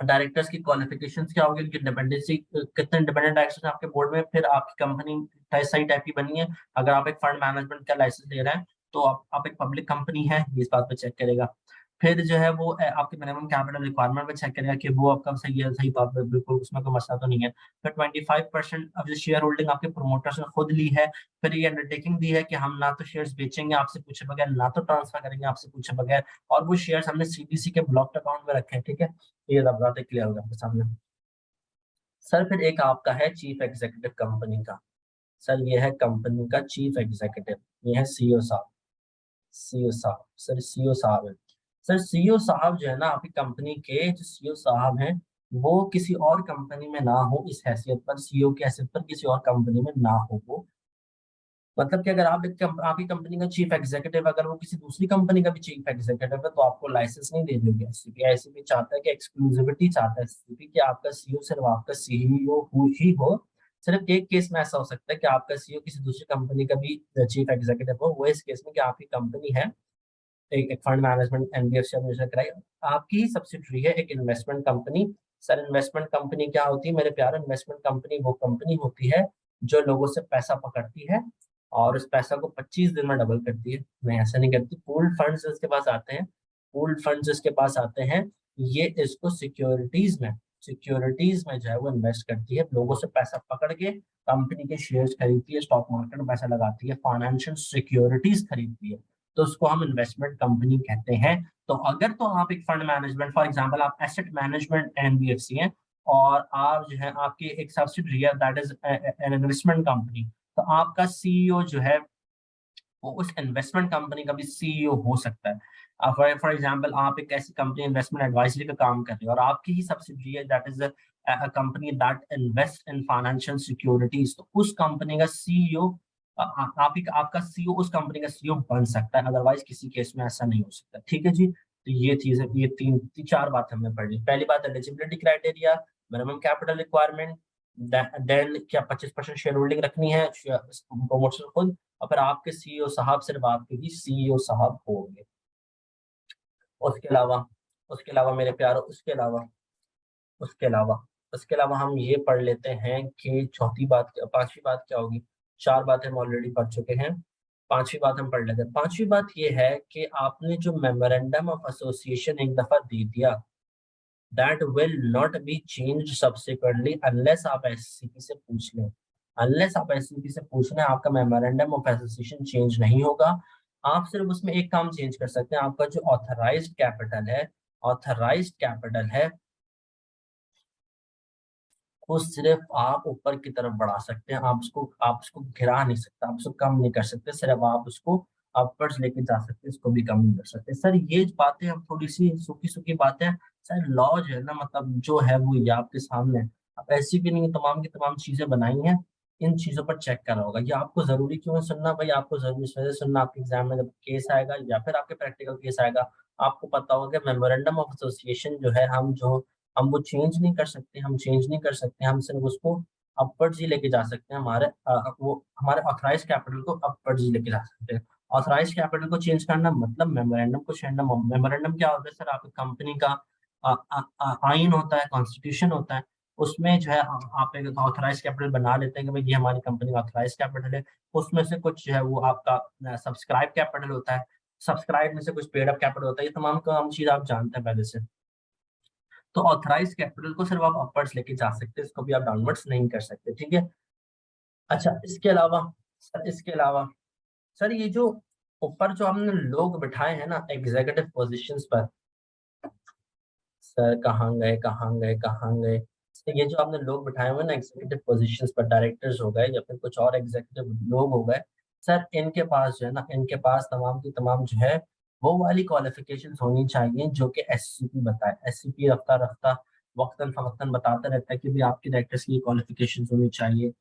डायरेक्टर्स की क्वालिफिकेशंस क्या होगी, उनकी इंडिपेंडेंसी, कितने इंडिपेंडेंट डायरेक्टर्स हैं आपके बोर्ड में, फिर आपकी कंपनी सही टाइप की बनी है। अगर आप एक फंड मैनेजमेंट का लाइसेंस ले रहे हैं, तो आप एक पब्लिक कंपनी है, ये इस बात पे चेक करेगा। फिर जो है वो आपके मिनिमम कैपिटल रिक्वायरमेंट पे चेक करेगा कि वो आपका सही है, सही बात है, बिल्कुल उसमें कोई मसला तो नहीं है। फिर 25% अब जो शेयर होल्डिंग आपके प्रोमोटर्स ने खुद ली है, फिर ये अंडरटेकिंग दी है कि हम ना तो शेयर्स बेचेंगे आपसे पूछे बगैर, ना तो ट्रांसफर करेंगे आपसे पूछे बगैर, और वो शेयर्स हमने सीबीसी के ब्लॉक्ड अकाउंट में रखे हैं, ठीक है। ये सब बातें क्लियर हो गई आपके सामने। सर फिर एक आपका है चीफ एग्जीक्यूटिव कंपनी का। सर ये है कंपनी का चीफ एग्जीक्यूटिव, ये है सीईओ साहब। सीईओ साहब, सर सीईओ साहब है। सर सीईओ साहब जो है ना, आपकी कंपनी के जो सीईओ साहब हैं, वो किसी और कंपनी में ना हो, इस हैसियत पर, सीईओ की हैसियत पर किसी और कंपनी में ना हो वो। मतलब कि अगर आप आपकी कंपनी का चीफ एग्जीक्यूटिव अगर वो किसी दूसरी कंपनी का भी चीफ एग्जीक्यूटिव है, तो आपको लाइसेंस नहीं दे देगी एससीपी। एससीपी चाहता है कि एक्सक्लूसिविटी चाहता है एससीपी कि आपका सीईओ सिर्फ आपका सीईओ ही हो। सिर्फ एक केस में ऐसा हो सकता है कि आपका सीईओ किसी दूसरी कंपनी का भी चीफ एग्जीक्यूटिव हो, वो इस केस में कि आपकी कंपनी है एक फंड मैनेजमेंट एनबीएफसी आपने कराई, आपकी ही सब्सिडरी है एक investment company. Sir investment company क्या होती है मेरे प्यारे? इन्वेस्टमेंट कंपनी वो कंपनी होती है जो लोगों से पैसा पकड़ती है और उस पैसा को 25 दिन में डबल करती है। नहीं, ऐसा नहीं करती। पूल्ड फंड्स इसके पास आते हैं, पूल्ड फंड्स इसके पास आते हैं, ये इसको सिक्योरिटीज में जो है वो इन्वेस्ट करती है, लोगों से पैसा पकड़ के कंपनी के शेयर्स खरीदती है, स्टॉक मार्केट में पैसा लगाती है, फाइनेंशियल सिक्योरिटीज खरीदती है, तो उसको हम इन्वेस्टमेंट कंपनी कहते हैं। तो अगर तो आप एक फंड मैनेजमेंट, फॉर एग्जांपल आप एसेट मैनेजमेंट एनबीएफसी हैं, और आप जो है आपकी एक सब्सिडरी है that is an investment company, तो आपका सीईओ जो है वो उस इन्वेस्टमेंट कंपनी का भी सीईओ हो सकता है। फॉर एग्जांपल आप एक ऐसी कंपनी इन्वेस्टमेंट एडवाइजरी का काम कर रहे हो और आपकी ही सब्सिडरी है that is company that invest in financial securities, तो उस कंपनी का सीईओ आप ही आपका सीईओ उस कंपनी का सीईओ बन सकता है, अदरवाइज किसी केस में ऐसा नहीं हो सकता, ठीक है जी। तो ये चीजें, ये चार बात हमने पढ़ी। पहली बात eligibility criteria, minimum capital requirement, then क्या 25% शेयर होल्डिंग रखनी है प्रमोटर खुद, और फिर आपके सीईओ साहब सिर्फ आपके ही सीईओ साहब होंगे। उसके अलावा उसके अलावा मेरे प्यारो, उसके अलावा उसके अलावा हम ये पढ़ लेते हैं कि चौथी बात पांचवी बात क्या होगी। चार बातें हम ऑलरेडी पढ़ चुके हैं, पांचवी बात हम पढ़ लेते हैं। पांचवी बात ये है कि आपने जो मेमोरेंडम ऑफ एसोसिएशन एक दफा दे दिया, that will not be change subsequently unless आप एससीपी से पूछ लें। अनलेस आप एससीपी से पूछ लें, आपका मेमोरेंडम ऑफ एसोसिएशन चेंज नहीं होगा। आप सिर्फ उसमें एक काम चेंज कर सकते हैं, आपका जो ऑथराइज्ड कैपिटल है वो सिर्फ आप ऊपर की तरफ बढ़ा सकते हैं, आप उसको गिरा नहीं सकते, आप उसको कम नहीं कर सकते, सिर्फ आप उसको अपवर्ड्स लेके जा सकते हैं, इसको भी कम नहीं कर सकते। सर ये बातें हम थोड़ी सी सूखी सूखी बातें हैं। सर लॉ जो है ना, मतलब जो है वो ये आपके सामने है। अब ऐसी भी नहीं तमाम की तमाम चीजें बनाई हैं, इन चीजों पर चेक करना होगा। ये आपको जरूरी क्यों है सुनना भाई? आपको जरूरी इस वजह से सुनना, आपके एग्जाम में जब केस आएगा या फिर आपके प्रैक्टिकल केस आएगा, आपको पता होगा कि मेमोरेंडम ऑफ एसोसिएशन जो है, हम वो चेंज नहीं कर सकते, हम सिर्फ उसको अपवर्ड्स ही लेके जा सकते हैं, वो हमारे ऑथराइज्ड कैपिटल को अपवर्ड्स ही लेके जा सकते हैं। ऑथराइज्ड कैपिटल को चेंज करना मतलब मेमोरेंडम को चेंज करना। मेमोरेंडम क्या होता है सर? आपकी कंपनी का आइन होता है, कॉन्स्टिट्यूशन होता है, उसमें जो है आप एक ऑथराइज्ड कैपिटल बना लेते हैं कि भाई ये हमारी कंपनी का ऑथराइज्ड कैपिटल है। उसमें से कुछ जो है वो आपका सब्सक्राइब कैपिटल होता है, सब्सक्राइब में से कुछ पेड अप कैपिटल होता है। ये तमाम काम चीज आप जानते हैं पहले से। तो ऑथराइज्ड कैपिटल को सिर्फ आप अपवर्ड्स लेके जा सकते हैं, इसको भी आप डाउनवर्ड्स नहीं कर सकते, ठीक है। अच्छा, इसके अलावा सर ये जो ऊपर जो हमने लोग बिठाए हैं ना एग्जीक्यूटिव पोजीशंस पर, सर कहाँ गए। तो ये जो आपने लोग बिठाए हुए हैं ना एग्जीक्यूटिव पोजीशंस पर, डायरेक्टर्स हो गए या फिर कुछ और एग्जीक्यूटिव लोग हो गए, सर इनके पास जो है ना, इनके पास तमाम की तमाम जो है वो वाली क्वालिफिकेशंस होनी चाहिए जो कि एससीपी बताए। एससीपी रफ्ता रफ्ता वक्तन फवक्तन बताता रहता है कि भी आपके डायरेक्टर्स की क्वालिफिकेशंस होनी चाहिए,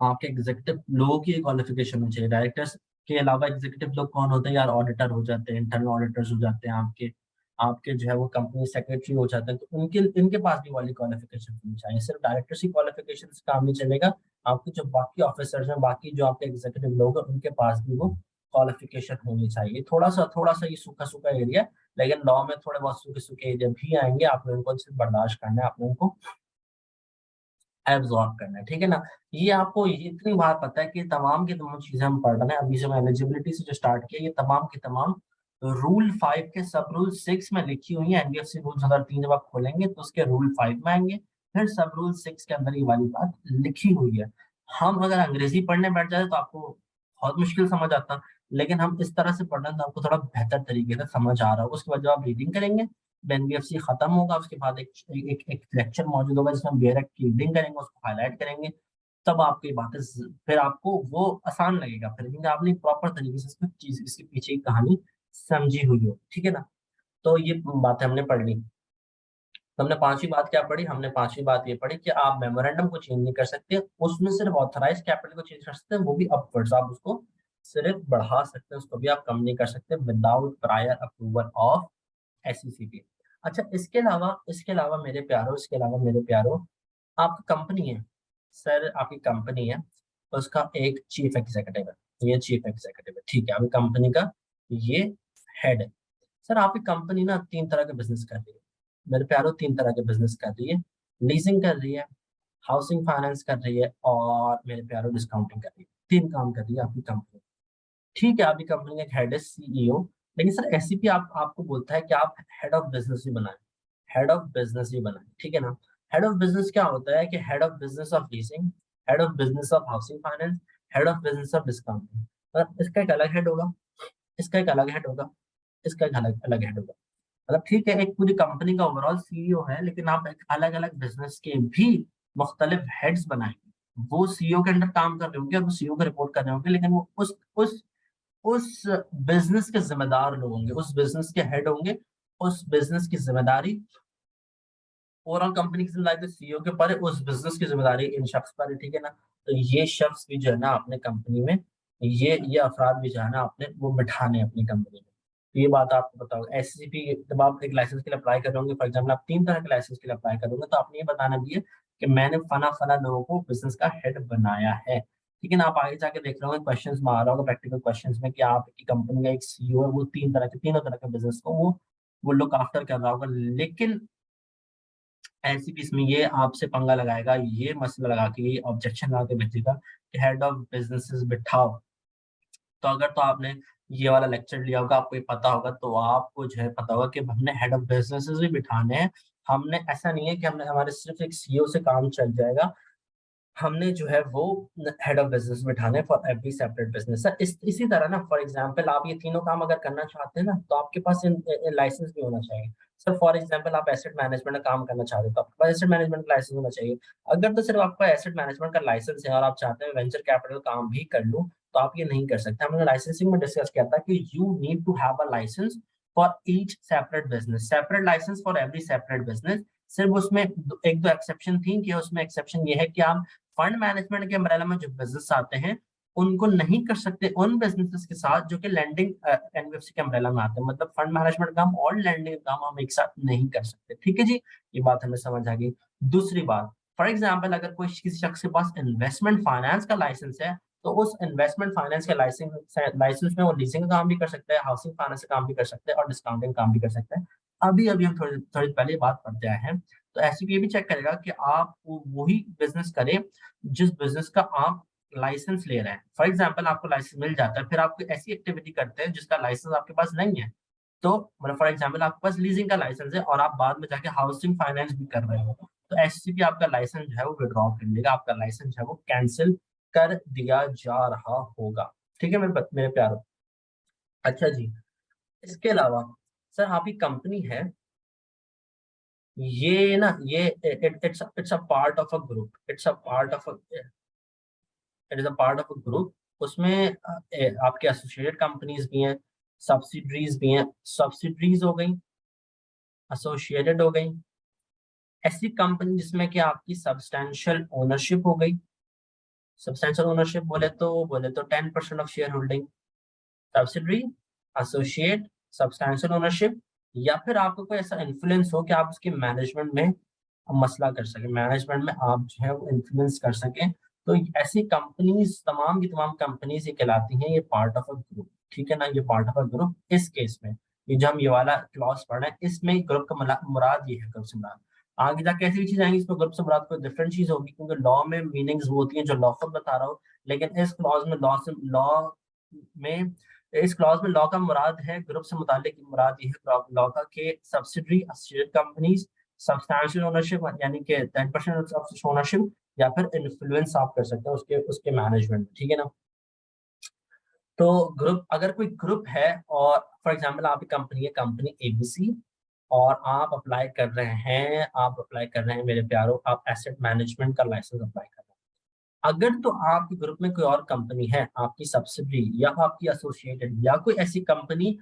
आपके एग्जीक्यूटिव लोगों की क्वालिफिकेशन होनी चाहिए। डायरेक्टर्स के अलावा एग्जीक्यूटिव लोग कौन होते हैं यार? ऑडिटर हो जाते हैं, इंटरनल ऑडिटर्स हो जाते हैं, आपके आपके जो है वो कंपनी सेक्रेटरी हो जाते हैं। तो उनके इनके पास भी वाली क्वालिफिकेशन होनी चाहिए। सिर्फ डायरेक्टर्स की क्वालिफिकेशन से काम नहीं चलेगा, आपके जो बाकी ऑफिसर्स हैं, बाकी जो आपके एग्जीक्यूटिव लोग हैं, उनके पास भी वो क्वालिफिकेशन होनी चाहिए। थोड़ा सा ये सूखा सूखा एरिया, लेकिन लॉ में थोड़े बहुत सूखे सूखे एरिया भी आएंगे, आपने उनको सिर्फ बर्दाश्त करना है, आपने उनको एब्जॉर्ब करना है, ठीक है ना। ये आपको ये इतनी बात पता है कि तमाम की तमाम चीजें हम पढ़ रहे हैं। अभी से मैं एलिजिबिलिटी से जो स्टार्ट किया, ये तमाम की तमाम रूल 5 के सब रूल 6 में लिखी हुई है। एनबीएफसी रूल 2003 जब आप खोलेंगे तो उसके रूल 5 में आएंगे, फिर सब रूल 6 के अंदर ये वाली बात लिखी हुई है। हम अगर अंग्रेजी पढ़ने बैठ जाए तो आपको बहुत मुश्किल समझ आता, लेकिन हम इस तरह से पढ़ रहे हैं तो आपको थोड़ा बेहतर तरीके से समझ आ रहा होगा। उसके बाद जब आप रीडिंग करेंगे, एनबीएफसी खत्म होगा, उसके बाद एक लेक्चर मौजूद होगा जिसमें हम बेरक की रीडिंग करेंगे, उसको हाईलाइट करेंगे, तब आपकी बातें फिर आपको वो आसान लगेगा, फिर क्योंकि आपने प्रॉपर तरीके से इसको चीज इसके पीछे की कहानी समझी हुई हो, ठीक है ना। तो ये बातें हमने पढ़ ली। तो हमने पांचवी बात क्या पढ़ी? हमने पांचवी बात ये पढ़ी कि आप मेमोरेंडम को चेंज नहीं कर सकते, उसमें सिर्फ ऑथराइज कैपिटल को चेंज कर सकते हैं, वो भी अपवर्ड्स। आप उसको सिर्फ बढ़ा सकते हैं, उसको भी आप कम नहीं कर सकते without prior approval of SECP. अच्छा, इसके अलावा मेरे प्यारो, आपकी कंपनी है, सर आपकी कंपनी है, तो उसका एक चीफ एग्जीक्यूटिव है, ये चीफ एग्जीक्यूटिव है, ठीक है, आपकी कंपनी का ये हेड है। सर आपकी कंपनी ना तीन तरह के बिजनेस कर रही है मेरे प्यारो, तीन तरह के बिजनेस कर रही है। लीजिंग कर रही है, हाउसिंग फाइनेंस कर रही है, और मेरे प्यारो डिस्काउंटिंग कर रही है। तीन काम कर रही है आपकी कंपनी, ठीक है। आपकी कंपनी का एक हेड है, सीईओ, लेकिन सर एससीपी आपको बोलता है कि आप हेड ऑफ बिजनेस भी बनाएं, हेड ऑफ बिजनेस भी बनाएं, ठीक है ना। हेड ऑफ बिजनेस क्या होता है कि head of business of leasing, head of business of housing finance, head of business of discounting. मतलब इसका एक अलग हेड होगा, इसका एक अलग हेड होगा, इसका एक अलग अलग हेड होगा। मतलब ठीक है, एक पूरी कंपनी का ओवरऑल सीईओ है, लेकिन आप एक अलग अलग बिजनेस के भी मुख्तलिफ हेड्स बनाएंगे। वो सीईओ के अंडर काम कर रहे होंगे और वो सीईओ को रिपोर्ट कर रहे होंगे, लेकिन वो उस बिजनेस के जिम्मेदार लोग होंगे, उस बिजनेस के हेड होंगे, उस बिजनेस की जिम्मेदारी ओवरऑल कंपनी की जिम्मेदारी तो सीईओ के ऊपर है, उस बिजनेस की जिम्मेदारी इन शख्स पर है, ठीक है ना। तो ये शख्स भी जो है ना अपने कंपनी में, ये अफराद भी जो है ना अपने वो बिठाने अपनी कंपनी में। तो ये बात आपको बताओ, एससीपी जब आप एक लाइसेंस के लिए अप्लाई करोगे, फॉर एग्जाम्पल आप तीन तरह के लाइसेंस के लिए अप्लाई करोगे, तो आपने ये बताना भी है कि मैंने फना फना लोगों को बिजनेस का हेड बनाया है, ठीक है ना। आप आगे जाके देख रहे होंगे क्वेश्चंस में आ रहा होगा, प्रैक्टिकल क्वेश्चंस में, कि आपकी कंपनी का एक सीईओ है, वो तीनों तरह के बिजनेस को वो लुक आफ्टर कर रहा होगा, लेकिन ऐसी भी इसमें ये आपसे पंगा लगाएगा, ये मसला लगा के, ये ऑब्जेक्शन लगा के भेजेगा कि हेड ऑफ बिजनेसेस बिठाओ। तो अगर तो आपने ये वाला लेक्चर लिया होगा, आपको ये पता होगा, तो आपको जो है पता होगा कि हमने हेड ऑफ बिजनेसेस भी बिठाने हैं। हमने ऐसा नहीं है कि हमने हमारे सिर्फ एक सीईओ से काम चल जाएगा, हमने जो है वो हेड ऑफ बिजनेस बिठाने for every separate business. Sir इसी तरह ना, फॉर एग्जांपल आप ये तीनों काम अगर करना चाहते हैं ना, तो आपके पास लाइसेंस भी होना चाहिए। सर फॉर एग्जांपल आप एसेट मैनेजमेंट का काम करना चाहते हो, तो आपके पास एसेट मैनेजमेंट का लाइसेंस होना चाहिए। अगर तो सिर्फ आपका एसेट मैनेजमेंट का लाइसेंस है और आप चाहते हैं वेंचर कैपिटल काम भी कर लूं, तो आप ये नहीं कर सकते। हमने लाइसेंसिंग में डिस्कस किया था कि you need to have a license for each separate business, separate license for every separate business. सिर्फ उसमें एक दो एक्सेप्शन थी, कि उसमें एक्सेप्शन ये है कि आप फंड मैनेजमेंट के अम्ब्रेला में जो बिजनेस आते हैं उनको नहीं कर सकते उन बिजनेसेस के साथ जो कि लैंडिंग एनबीएफसी के अम्ब्रेला में आते हैं। मतलब फंड मैनेजमेंट काम और लैंडिंग काम हम एक साथ नहीं कर सकते, ठीक है जी। ये बात हमें समझ आ गई। दूसरी बात, फॉर एग्जाम्पल अगर कोई किसी शख्स के पास इन्वेस्टमेंट फाइनेंस का लाइसेंस है, तो उस इन्वेस्टमेंट फाइनेंस के लाइसेंस में वो लीजिंग का काम भी कर सकता है, हाउसिंग फाइनेंस का काम भी कर सकता है और डिस्काउंटिंग काम भी कर सकता है। अभी अभी हम थोड़ी थोड़ी पहले बात करते आए हैं। तो एससीपी भी चेक करेगा कि आप वही बिजनेस करें जिस बिजनेस का आप लाइसेंस ले रहे हैं। फॉर एग्जाम्पल आपको लाइसेंस मिल जाता है, फिर आप कोई ऐसी एक्टिविटी करते हैं जिसका लाइसेंस आपके पास नहीं है। तो मतलब फॉर एग्जाम्पल आपके पास लीजिंग का लाइसेंस है और आप बाद में जाके हाउसिंग फाइनेंस भी कर रहे हो, तो एससीपी आपका लाइसेंस जो है वो विड्रॉ कर लेगा, आपका लाइसेंस जो है वो कैंसिल कर दिया जा रहा होगा। ठीक है मेरे प्यारो। अच्छा जी, इसके अलावा सर आपकी कंपनी है, ये ना ये it's a part of a group, it is a part of a group. उसमें आपके एसोसिएटेड कंपनीज भी हैं, सब्सिडरीज भी हैं। सब्सिडरीज हो गई, एसोसिएटेड हो गई, ऐसी कंपनी जिसमें कि आपकी सब्सटैंशियल ओनरशिप हो गई। सब्सटैंशियल ओनरशिप बोले तो 10% of share holding. Subsidiary, associate, substantial ownership, या फिर आपको कोई ऐसा इन्फ्लुएंस हो कि आप उसके मैनेजमेंट में मसला कर सके, मैनेजमेंट में आप जो है वो इन्फ्लुएंस कर सके। तो ऐसी कंपनीज, तमाम की तमाम कंपनीज ये कहलाती हैं, ये पार्ट ऑफ अ ग्रुप। ठीक है ना, ये पार्ट ऑफ अ ग्रुप। इस केस में ये जो हम ये वाला क्लॉज पढ़ रहे हैं, इसमें ग्रुप का मुराद ये है, ग्रुप से मुराद। आगे जाके ऐसी चीज आएंगी इसमें ग्रुप से मुराद कोई डिफरेंट चीज होगी, क्योंकि लॉ में मीनिंग्स वो होती हैं जो लॉ खुद बता रहा हो, लेकिन इस क्लॉज में में लॉ में लॉ का मुराद है, ग्रुप से मुतालिक मुराद ये है लॉ का कि subsidiary associated companies, substantial ownership यानी कि 10% ऑफ ओनरशिप, या फिर इन्फ्लुएंस आप कर सकते हैं उसके उसके मैनेजमेंट में। ठीक है ना। तो ग्रुप, अगर कोई ग्रुप है और फॉर एग्जांपल आपकी कंपनी है, कंपनी एबीसी, और आप अप्लाई कर रहे हैं मेरे प्यारो, आप एसेट मैनेजमेंट का लाइसेंस अप्लाई कर रहे हैं। अगर तो आपके ग्रुप में कोई और कंपनी है, आपकी सब्सिडरी या आपकी एसोसिएटेड या कोई ऐसी कंपनी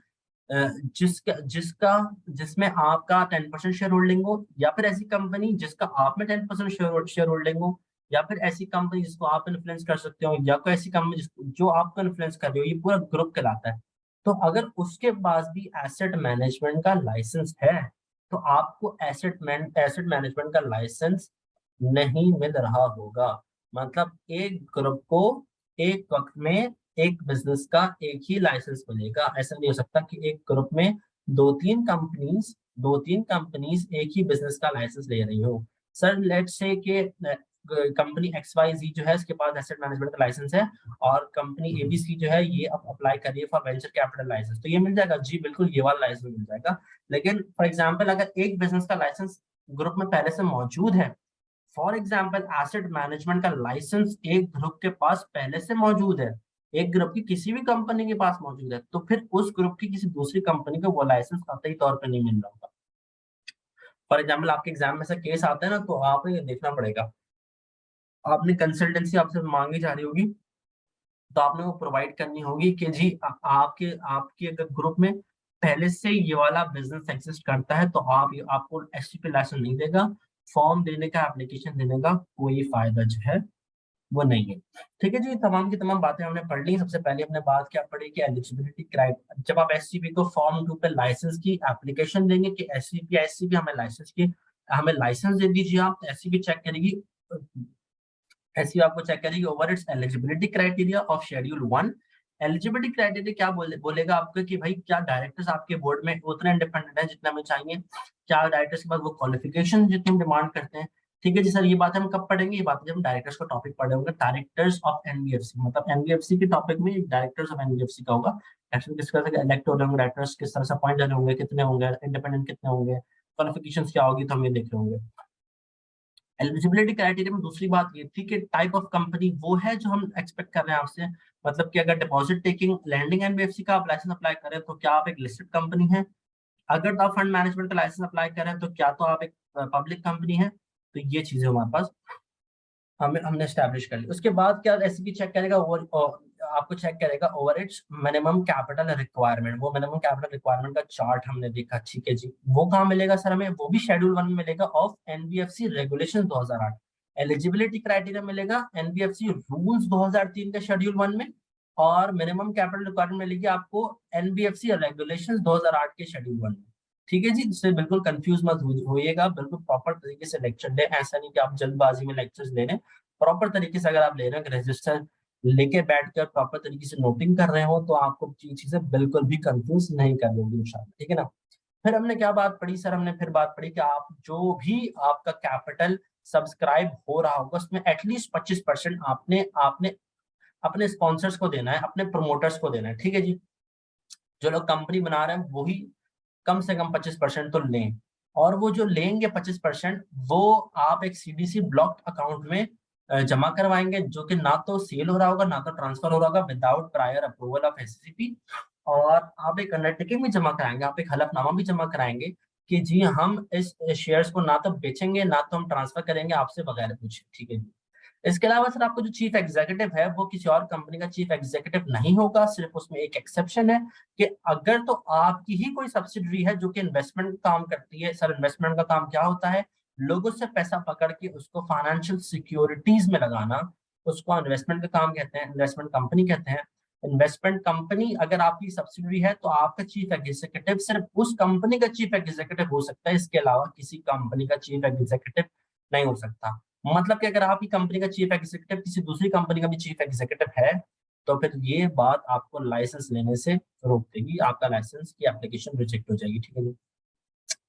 जिसका जिसका जिसमें आपका 10% शेयर होल्डिंग हो, या फिर ऐसी कंपनी जिसका आप में 10% शेयर होल्डिंग हो, या फिर ऐसी कंपनी जिसको आप इन्फ्लुएंस कर सकते हो, या कोई ऐसी कंपनी जो आपको इन्फ्लुएंस कर रही हो, ये पूरा ग्रुप कहलाता है। तो अगर उसके पास भी एसेट मैनेजमेंट का लाइसेंस है, तो आपको एसेट मैनेजमेंट का लाइसेंस नहीं मिल रहा होगा। मतलब एक ग्रुप को एक वक्त में एक बिजनेस का एक ही लाइसेंस मिलेगा। ऐसा नहीं हो सकता कि एक ग्रुप में दो तीन कंपनीज एक ही बिजनेस का लाइसेंस ले रही हो। सर लेट्स से कि कंपनी एक्स वाई जी जो है इसके पास एसेट मैनेजमेंट का लाइसेंस है, और कंपनी एबीसी जो है ये अब अप्लाई कर रही है फॉर वेंचर कैपिटल लाइसेंस, तो ये मिल जाएगा जी, बिल्कुल ये वाला लाइसेंस मिल जाएगा। लेकिन फॉर एग्जाम्पल अगर एक बिजनेस का लाइसेंस ग्रुप में पहले से मौजूद है, फॉर एग्जाम्पल एसेट मैनेजमेंट का लाइसेंस एक ग्रुप के पास पहले से मौजूद है, एक ग्रुप की किसी भी कंपनी के पास मौजूद है, तो फिर उस ग्रुप की किसी दूसरी कंपनी को वो लाइसेंस कतई तौर पर नहीं मिल रहा होगा। फॉर एग्जाम्पल आपके एग्जाम में से केस आता है ना, तो आपको ये देखना पड़ेगा, आपने कंसल्टेंसी आपसे मांगी जा रही होगी, तो आपने वो प्रोवाइड करनी होगी कि जी आपके आपके अगर ग्रुप में पहले से ये वाला बिजनेस एग्जिस्ट करता है, तो आपको एसटीपी लाइसेंस नहीं देगा। फॉर्म देने का, एप्लीकेशन देने का कोई फायदा जो है वो नहीं है। ठीक है जी, तमाम की तमाम बातें हमने पढ़ ली। सबसे पहले हमने बात क्या पढ़ी कि एलिजिबिलिटी क्राइटेरिया, जब आप एससीपी को फॉर्म 2 पे लाइसेंस की एप्लीकेशन देंगे कि एससीपी हमें लाइसेंस दे दीजिए, आप एससीपी चेक करेगी, ऐसी आपको चेक करेगी over its eligibility criteria of schedule 1। Eligibility criteria क्या बोलेगा आपको कि भाई क्या डायरेक्टर्स आपके बोर्ड में उतना इंडिपेंडेंट है जितना हमें चाहिए, क्या डायरेक्टर्स के पास वो क्वालिफिकेशन जितनी हम डिमांड करते हैं। ठीक है जी सर, ये बात हम कब पढ़ेंगे, ये बात जब हम डायरेक्टर्स का टॉपिक पढ़े होंगे, डायरेक्टर्स ऑफ एनबीएफसी, मतलब एनबीएफसी के टॉपिक में डायरेक्टर्स ऑफ एनबीएफसी का होगा। एक्चुअली किस तरह से इलेक्ट हो रहे होंगे डायरेक्टर्स, किस तरह से अपॉइंट होंगे, कितने होंगे, इंडिपेंडेंट कितने होंगे, क्वालिफिकेशन क्या होगी, तो हम ये देख रहे होंगे। एलिजिबिलिटी क्राइटेरिया में दूसरी बात ये थी कि टाइप ऑफ कंपनी वो है जो हम एक्सपेक्ट कर रहे हैं आपसे, मतलब कि अगर डिपॉजिट टेकिंग लैंडिंग एनबीएफसी का आप लाइसेंस अप्लाई करें तो क्या आप एक लिस्टेड कंपनी है, अगर तो आप फंड मैनेजमेंट का लाइसेंस अप्लाई करें तो क्या तो आप एक पब्लिक कंपनी है। तो ये चीजें हमारे पास हमने स्टैब्लिश कर ली। उसके बाद क्या एससीपी चेक करेगा, आपको चेक करेगा over it's minimum capital requirement. वो मिनिमम कैपिटल रिक्वायरमेंट का चार्ट हमने देखा, ठीक है जी, वो कहाँ मिलेगा सर हमें, वो भी शेड्यूल 1 में मिलेगा of NBFC regulation 2008। Eligibility criteria मिलेगा एनबीएफसी रूल्स 2003 के शेड्यूल 1 में, और मिनिमम कैपिटल रिक्वायरमेंट मिलेगी आपको एनबीएफसी रेगुलेशन 2008 के शेड्यूल 1 में। ठीक है जी, इससे बिल्कुल कंफ्यूज मत होइएगा, बिल्कुल प्रॉपर तरीके से लेक्चर ले, ऐसा नहीं कि आप जल्दबाजी में लेक्चर्स ले रहे हैं। प्रॉपर तरीके से अगर आप ले रहे हैं, रजिस्टर लेके बैठकर प्रॉपर तरीके से नोटिंग कर रहे हो, तो आपको चीजें बिल्कुल भी कंफ्यूज नहीं कर होगी इंशाल्लाह, ठीक है ना। फिर हमने क्या बात पढ़ी सर, हमने फिर बात पढ़ी कि आप जो भी आपका कैपिटल सब्सक्राइब हो रहा होगा उसमें एटलीस्ट 25% आपने आपने अपने स्पॉन्सर्स को देना है, अपने प्रोमोटर्स को देना है, ठीक है जी। जो लोग कंपनी बना रहे हैं वही कम से कम 25% तो लें, और वो जो लेंगे 25% वो आप एक सीडीसी ब्लॉक अकाउंट में जमा करवाएंगे, जो कि ना तो सेल हो रहा होगा ना तो ट्रांसफर हो रहा होगा without prior approval of SCP. और आप एक अंडरटेकिंग भी जमा कराएंगे, आप एक हलफनामा भी जमा कराएंगे कि जी हम इस शेयर्स को ना तो बेचेंगे ना तो हम ट्रांसफर करेंगे आपसे बगैर पूछे, ठीक है जी। इसके अलावा सर आपको जो चीफ एग्जीक्यूटिव है वो किसी और कंपनी का चीफ एग्जीक्यूटिव नहीं होगा, सिर्फ उसमें एक एक्सेप्शन है कि अगर तो आपकी ही कोई सब्सिडरी है जो कि इन्वेस्टमेंट का काम करती है। सर इन्वेस्टमेंट का काम क्या होता है? लोगों से पैसा पकड़ के उसको फाइनेंशियल सिक्योरिटीज में लगाना, उसको इन्वेस्टमेंट का काम कहते हैं, इन्वेस्टमेंट कंपनी कहते हैं। इन्वेस्टमेंट कंपनी अगर आपकी सब्सिडरी है तो आपका चीफ एग्जीक्यूटिव सिर्फ उस कंपनी का चीफ एग्जीक्यूटिव हो सकता है, इसके अलावा किसी कंपनी का चीफ एग्जीक्यूटिव नहीं हो सकता। मतलब कि अगर आपकी कंपनी का चीफ एग्जीक्यूटिव किसी दूसरी कंपनी का भी चीफ एग्जीक्यूटिव है, तो फिर ये बात आपको लाइसेंस लेने से रोक देगी, आपका लाइसेंस की एप्लीकेशन रिजेक्ट हो जाएगी, ठीक है जी।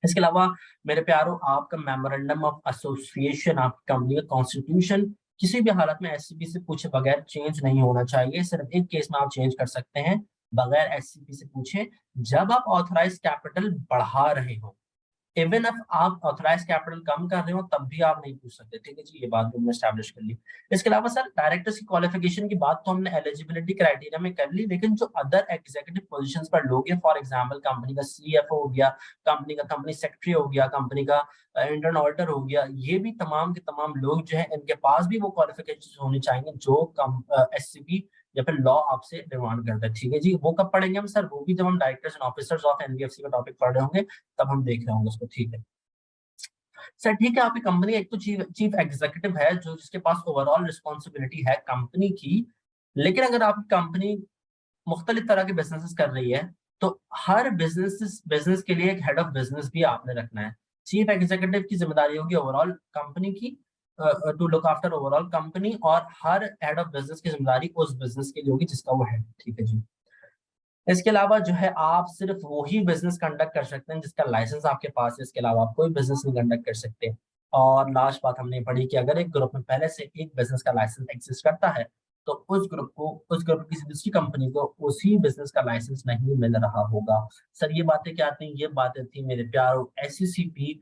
इसके अलावा मेरे प्यारो, आपका मेमोरेंडम ऑफ एसोसिएशन, आपकी कंपनी का कॉन्स्टिट्यूशन किसी भी हालत में एससीपी से पूछे बगैर चेंज नहीं होना चाहिए। सिर्फ एक केस में आप चेंज कर सकते हैं, बगैर एससीपी से पूछे, जब आप ऑथराइज कैपिटल बढ़ा रहे हो। इवन if आप ऑथराइज कैपिटल कम कर रहे हो तब भी आप नहीं पूछ सकते, ठीक है जी, ये बात भी हमने स्टैब्लिश कर ली। इसके अलावा सर डायरेक्टर्स की क्वालिफिकेशन की बात तो हमने एलिजिबिलिटी क्राइटेरिया में कर ली, लेकिन जो अदर एग्जीक्यूटिव पोजीशंस पर लोग हैं, फॉर एग्जांपल कंपनी का सीएफओ हो गया, कंपनी का कंपनी सेक्रेटरी हो गया, कंपनी का इंटरनल ऑडिटर हो गया, ये भी तमाम के तमाम लोग जो है इनके पास भी वो क्वालिफिकेशन होनी चाहिए जो कम एससीपी या फिर लॉ आपसे डिमांड करता है, ठीक है जी। वो कब पढ़ेंगे हम सर? वो भी जब हम directors and officers of NBFC का टॉपिक पढ़ रहे होंगे तब हम देख रहे होंगे उसको, ठीक है सर। ठीक है, आपकी कंपनी एक तो चीफ चीफ एग्जीक्यूटिव है जो जिसके पास ओवरऑल रिस्पॉन्सिबिलिटी है कंपनी की, लेकिन अगर आपकी कंपनी मुख्तलिफ तरह के बिजनेसेस कर रही है तो हर बिजनेस बिजनेस के लिए एक हेड ऑफ बिजनेस भी आपने रखना है। चीफ एग्जीक्यूटिव की जिम्मेदारी होगी ओवरऑल कंपनी की, to look after overall company, और हर हेड ऑफ बिजनेस की जिम्मेदारी उस बिजनेस के लिए होगी जिसका वो हेड, ठीक है जी। इसके अलावा जो है आप सिर्फ वही बिजनेस कंडक्ट कर सकते हैं जिसका लाइसेंस आपके पास है, इसके अलावा आप कोई बिजनेस नहीं कंडक्ट कर सकते। और लास्ट बात हमने पढ़ी कि अगर एक ग्रुप में पहले से एक बिजनेस का लाइसेंस एग्जिस्ट करता है तो उस ग्रुप की किसी दूसरी कंपनी को उसी बिजनेस का लाइसेंस नहीं मिल रहा होगा। सर ये बातें क्या थी? ये बातें थी मेरे प्यारो एससीपी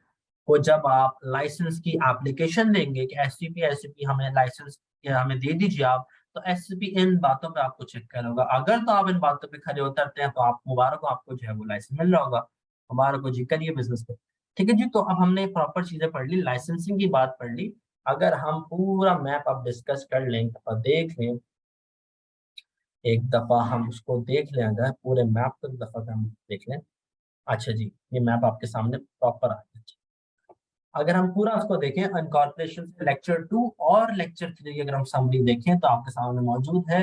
को जब आप लाइसेंस की एप्लीकेशन देंगे कि एससीपी एससीपी हमें लाइसेंस हमें दे दीजिए आप, तो एससीपी इन बातों पे आपको चेक करना होगा। अगर तो आप इन बातों पे खरे उतरते हैं तो आप मुबारक हो, आपको जो है वो लाइसेंस मिल रहा होगा, मुबारक हो जी, करिए बिजनेस पे। ठीक है जी, तो अब हमने प्रॉपर चीजें पढ़ ली, लाइसेंसिंग की बात पढ़ ली। अगर हम पूरा मैप अब डिस्कस कर लें, तो देख लें, एक दफा हम उसको देख लें, अगर पूरे मैप को एक दफा हम देख लें। अच्छा जी, ये मैप आपके सामने प्रॉपर आ गया। अगर हम पूरा उसको देखें, इनकॉर्पोरेशन से लेक्चर 2 और लेक्चर 3 अगर हम समरी देखें तो आपके सामने मौजूद है।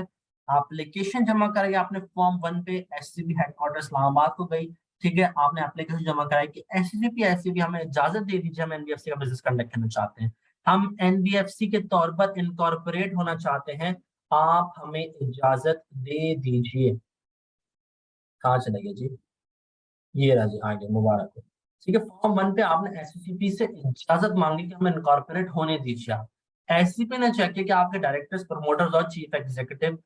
एप्लीकेशन जमा करेंगे आपने फॉर्म 1 पे, एससीबी हेडक्वार्टर इस्लामाबाद को गई, ठीक है, आपने एप्लीकेशन जमा कराई कि एससीबी एससीबी हमें इजाजत दे दीजिए, हम एनबीएफसी का बिजनेस कंडक्ट करना चाहते हैं, हम एनबीएफसी के तौर पर इनकॉर्पोरेट होना चाहते हैं, आप हमें इजाजत दे दीजिए। कहाँ चले गए जी? ये रहा जी, आगे मुबारक हो। ठीक है, फॉर्म 1 पे आपने एससीपी से इजाजत मांगी कि हमें इनकॉर्पोरेट होने दीजिए आप। एससीपी ने चेक किया कि आपके डायरेक्टर्स, प्रमोटर्स और चीफ एग्जीक्यूटिव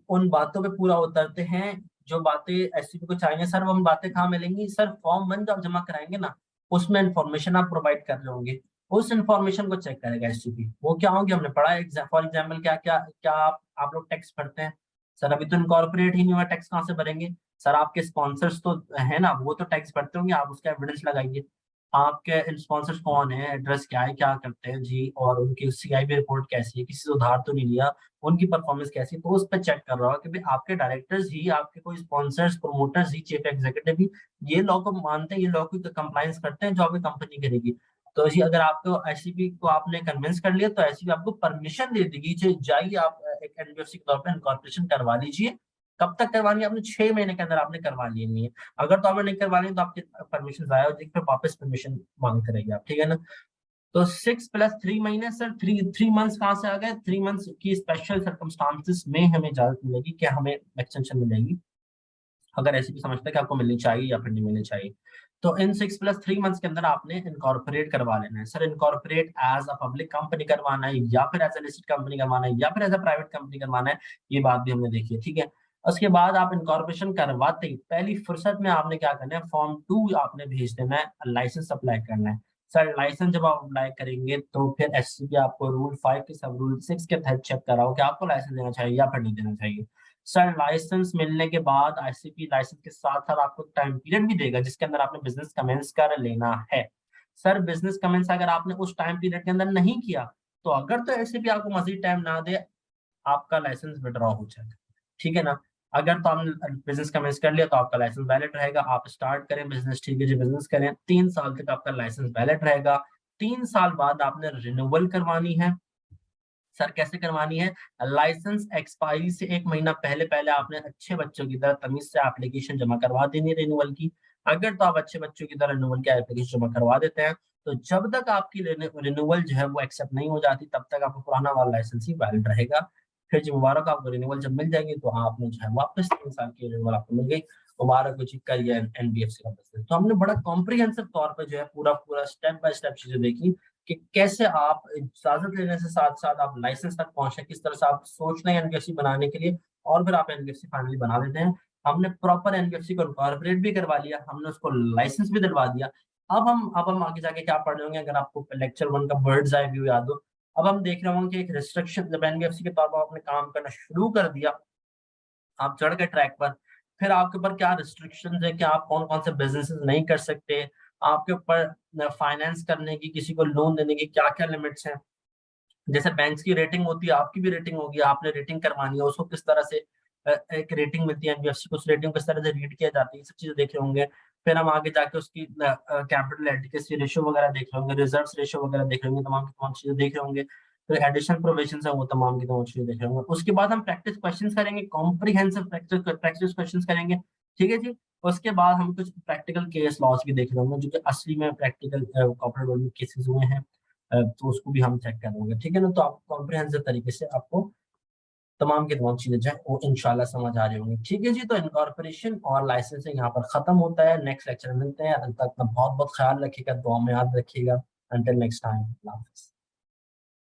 उन बातों पे पूरा उतरते हैं जो बातें एससीपी को चाहिए। सर वो हम बातें कहाँ मिलेंगी? सर फॉर्म 1 जो आप जमा कराएंगे ना, उसमें इंफॉर्मेशन आप प्रोवाइड कर रहे होंगे, उस इंफॉर्मेशन को चेक करेगा एससीपी। वो क्या होंगे हमने पढ़ा है, फॉर एग्जाम्पल क्या क्या क्या आप लोग टैक्स भरते हैं? सर अभी तो इनकॉर्पोरेट ही नहीं हुआ, टैक्स कहाँ से भरेंगे? सर आपके स्पॉन्सर्स तो है ना, वो तो टैक्स भरते होंगे, आप उसका एविडेंस लगाइए। आपके स्पॉन्सर्स कौन है, एड्रेस क्या है, क्या करते हैं जी, और उनकी सीआईबी रिपोर्ट कैसी है, किसी से उधार तो नहीं लिया, उनकी परफॉर्मेंस कैसी है, तो उस पर चेक कर रहा होगा कि भाई आपके डायरेक्टर्स ही, आपके कोई स्पॉन्सर्स, प्रमोटर्स ही, चीफ एग्जीक्यूटिव ही ये लॉ को मानते हैं, ये लॉ की कंप्लायंस करते हैं जो आपकी कंपनी करेगी। तो जी अगर आपको एससीबी को आपने कन्विंस कर लिया तो एससीबी आपको परमिशन दे देगी, जाइए आप एक एनबीएफसी के तौर पर इनकॉर्पोरेशन करवा लीजिए, कब तक करवानी है आपने? 6 महीने के अंदर आपने करवा लेनी है। अगर तो आपने नहीं करवानी तो आपकी परमिशन ज़ाया हो जाएगी, फिर वापस परमिशन मांग करेगी आप, ठीक है ना? तो 6 प्लस 3 महीने सर, 3 मंथ्स कहाँ से आ गए? 3 मंथ्स की स्पेशल सर्कमस्टांसेस में हमें इजाजत मिलेगी कि हमें एक्सटेंशन मिलेगी, अगर ऐसी भी समझता है कि आपको मिलनी चाहिए या फिर नहीं मिलनी चाहिए। तो इन 6 प्लस 3 मंथ्स के अंदर आपने इनकॉर्पोरेट करवा लेना है। Sir incorporate as a public company करवाना है या फिर एज़ अ लिस्टेड कंपनी करवाना है या फिर एज़ अ प्राइवेट कंपनी करवाना है, ये बात भी हमने देखी है, ठीक है? उसके बाद आप इनकॉर्पोरेशन करवाते ही पहली फुर्सत में आपने क्या करना है, फॉर्म 2 आपने भेज देना है, लाइसेंस अप्लाई करना है। सर लाइसेंस जब आप अप्लाई करेंगे तो फिर एससीबी आपको रूल 5 के सब रूल 6 के तहत चेक कराओ कि आपको लाइसेंस देना चाहिए या फिर नहीं देना चाहिए। सर लाइसेंस मिलने के बाद आईसीपी लाइसेंस के साथ-साथ आपको टाइम पीरियड भी देगा जिसके अंदर आपने बिज़नेस कमेंस कर लेना है। सर बिज़नेस कमेंस अगर आपने उस टाइम पीरियड के अंदर नहीं किया, तो अगर तो एससीपी आपको मज़ीद टाइम ना दे, आपका लाइसेंस विथड्रॉ हो जाएगा। ठीक है ना? अगर तो आपने बिज़नेस कमेंस कर लिया तो आपका लाइसेंस वैलिड रहेगा, आप स्टार्ट करें बिज़नेस, ठीक है जी, बिज़नेस करें, 3 साल तक आपका लाइसेंस वैलिड रहेगा। 3 साल बाद आपने रिन्यूअल करवानी है। सर कैसे करवानी है? लाइसेंस एक्सपायरी से 1 महीना पहले-पहले आपने अच्छे बच्चों की तरह तमीज़ से एप्लीकेशन जमा करवा देनी है रिन्यूअल की। अगर तो आप अच्छे बच्चों की तरह रिन्यूअल की एप्लीकेशन जमा करवा देते हैं, तो जब तक आपकी रिन्यूअल जो है वो एक्सेप्ट नहीं हो जाती, तब तक आपका पुराना वाला लाइसेंस ही वैलिड रहेगा। फिर जी मुबारक आपको रिन्यूअल जब मिल जाएगी, तो आपने जो है वापस 3 साल की रिन्यूअल आपको मिल गई। मुबारक हो जी, करिए एनबीएफसी का बिज़नेस। तो हमने बड़ा कॉम्प्रिहेंसिव तौर पे जो है पूरा-पूरा स्टेप बाय स्टेप चीज़ें देखी कि कैसे आप इजाज़त लेने से साथ-साथ आप लाइसेंस तक पहुँचे, किस तरह से आप सोच रहे हैं एनबीएफसी बनाने के लिए और फिर आप एनबीएफसी फाइनली बना देते हैं। हमने प्रॉपर एनबीएफसी को इनकॉर्पोरेट भी करवा लिया, हमने उसको लाइसेंस भी दिलवा दिया। अब हम आगे जाके क्या पढ़ रहे होंगे, अगर आपको लेक्चर 1 का बर्ड्स आई व्यू याद हो, अब हम देख रहे होंगे कि एक रिस्ट्रिक्शन जब एनबीएफसी के तौर पर आपने काम करना शुरू कर दिया, आप चढ़ गए ट्रैक पर, फिर आपके ऊपर क्या रिस्ट्रिक्शंस है कि आप कौन-कौन से बिज़नेसेस नहीं कर सकते, आपके ऊपर फाइनेंस करने की, किसी को लोन देने की क्या-क्या लिमिट्स हैं। जैसे बैंक्स की रेटिंग होती है, आपकी भी रेटिंग होगी, आपने रेटिंग करवानी है, उसको किस तरह से एक रेटिंग मिलती है एनबीएफसी को, उस रेटिंग को किस तरह से रीड किया जाती है, ये सब चीज़ें देख रहे होंगे। फिर हम आगे जाके उसकी कैपिटल एडिक्वेसी रेशियो वगैरह देख रहे होंगे, रिजर्व्स रेशियो वगैरह देख रहे होंगे, तमाम की तमाम चीज़ें देख रहे होंगे। फिर एडिशनल प्रोविजंस हैं, वो तमाम की तमाम चीज़ें देख रहे होंगे। उसके बाद हम प्रैक्टिस क्वेश्चन्स करेंगे, कॉम्प्रिहेंसिव प्रैक्टिस क्वेश्चन्स करेंगे, ठीक है जी? उसके बाद हम कुछ प्रैक्टिकल केस लॉज़ भी देख रहे होंगे, जो कि असली में प्रैक्टिकल कॉर्पोरेट वर्ल्ड में केसेस हुए हैं। तो उसको भी हम चेक करेंगे, ठीक है ना? तो आप कॉम्प्रिहेंसिव तरीके से आपको तमाम की तमाम चीज़ें जो हैं वो इंशाल्लाह समझ आ रही होंगी। ठीक है जी, तो इनकॉर्पोरेशन और लाइसेंसिंग यहाँ पर खत्म होता है। नेक्स्ट लेक्चर में मिलते हैं। तब तक अपना बहुत-बहुत ख़्याल रखिएगा, दुआ में याद रखिएगा। अंटिल नेक्स्ट टाइम, अल्लाह हाफ़िज़।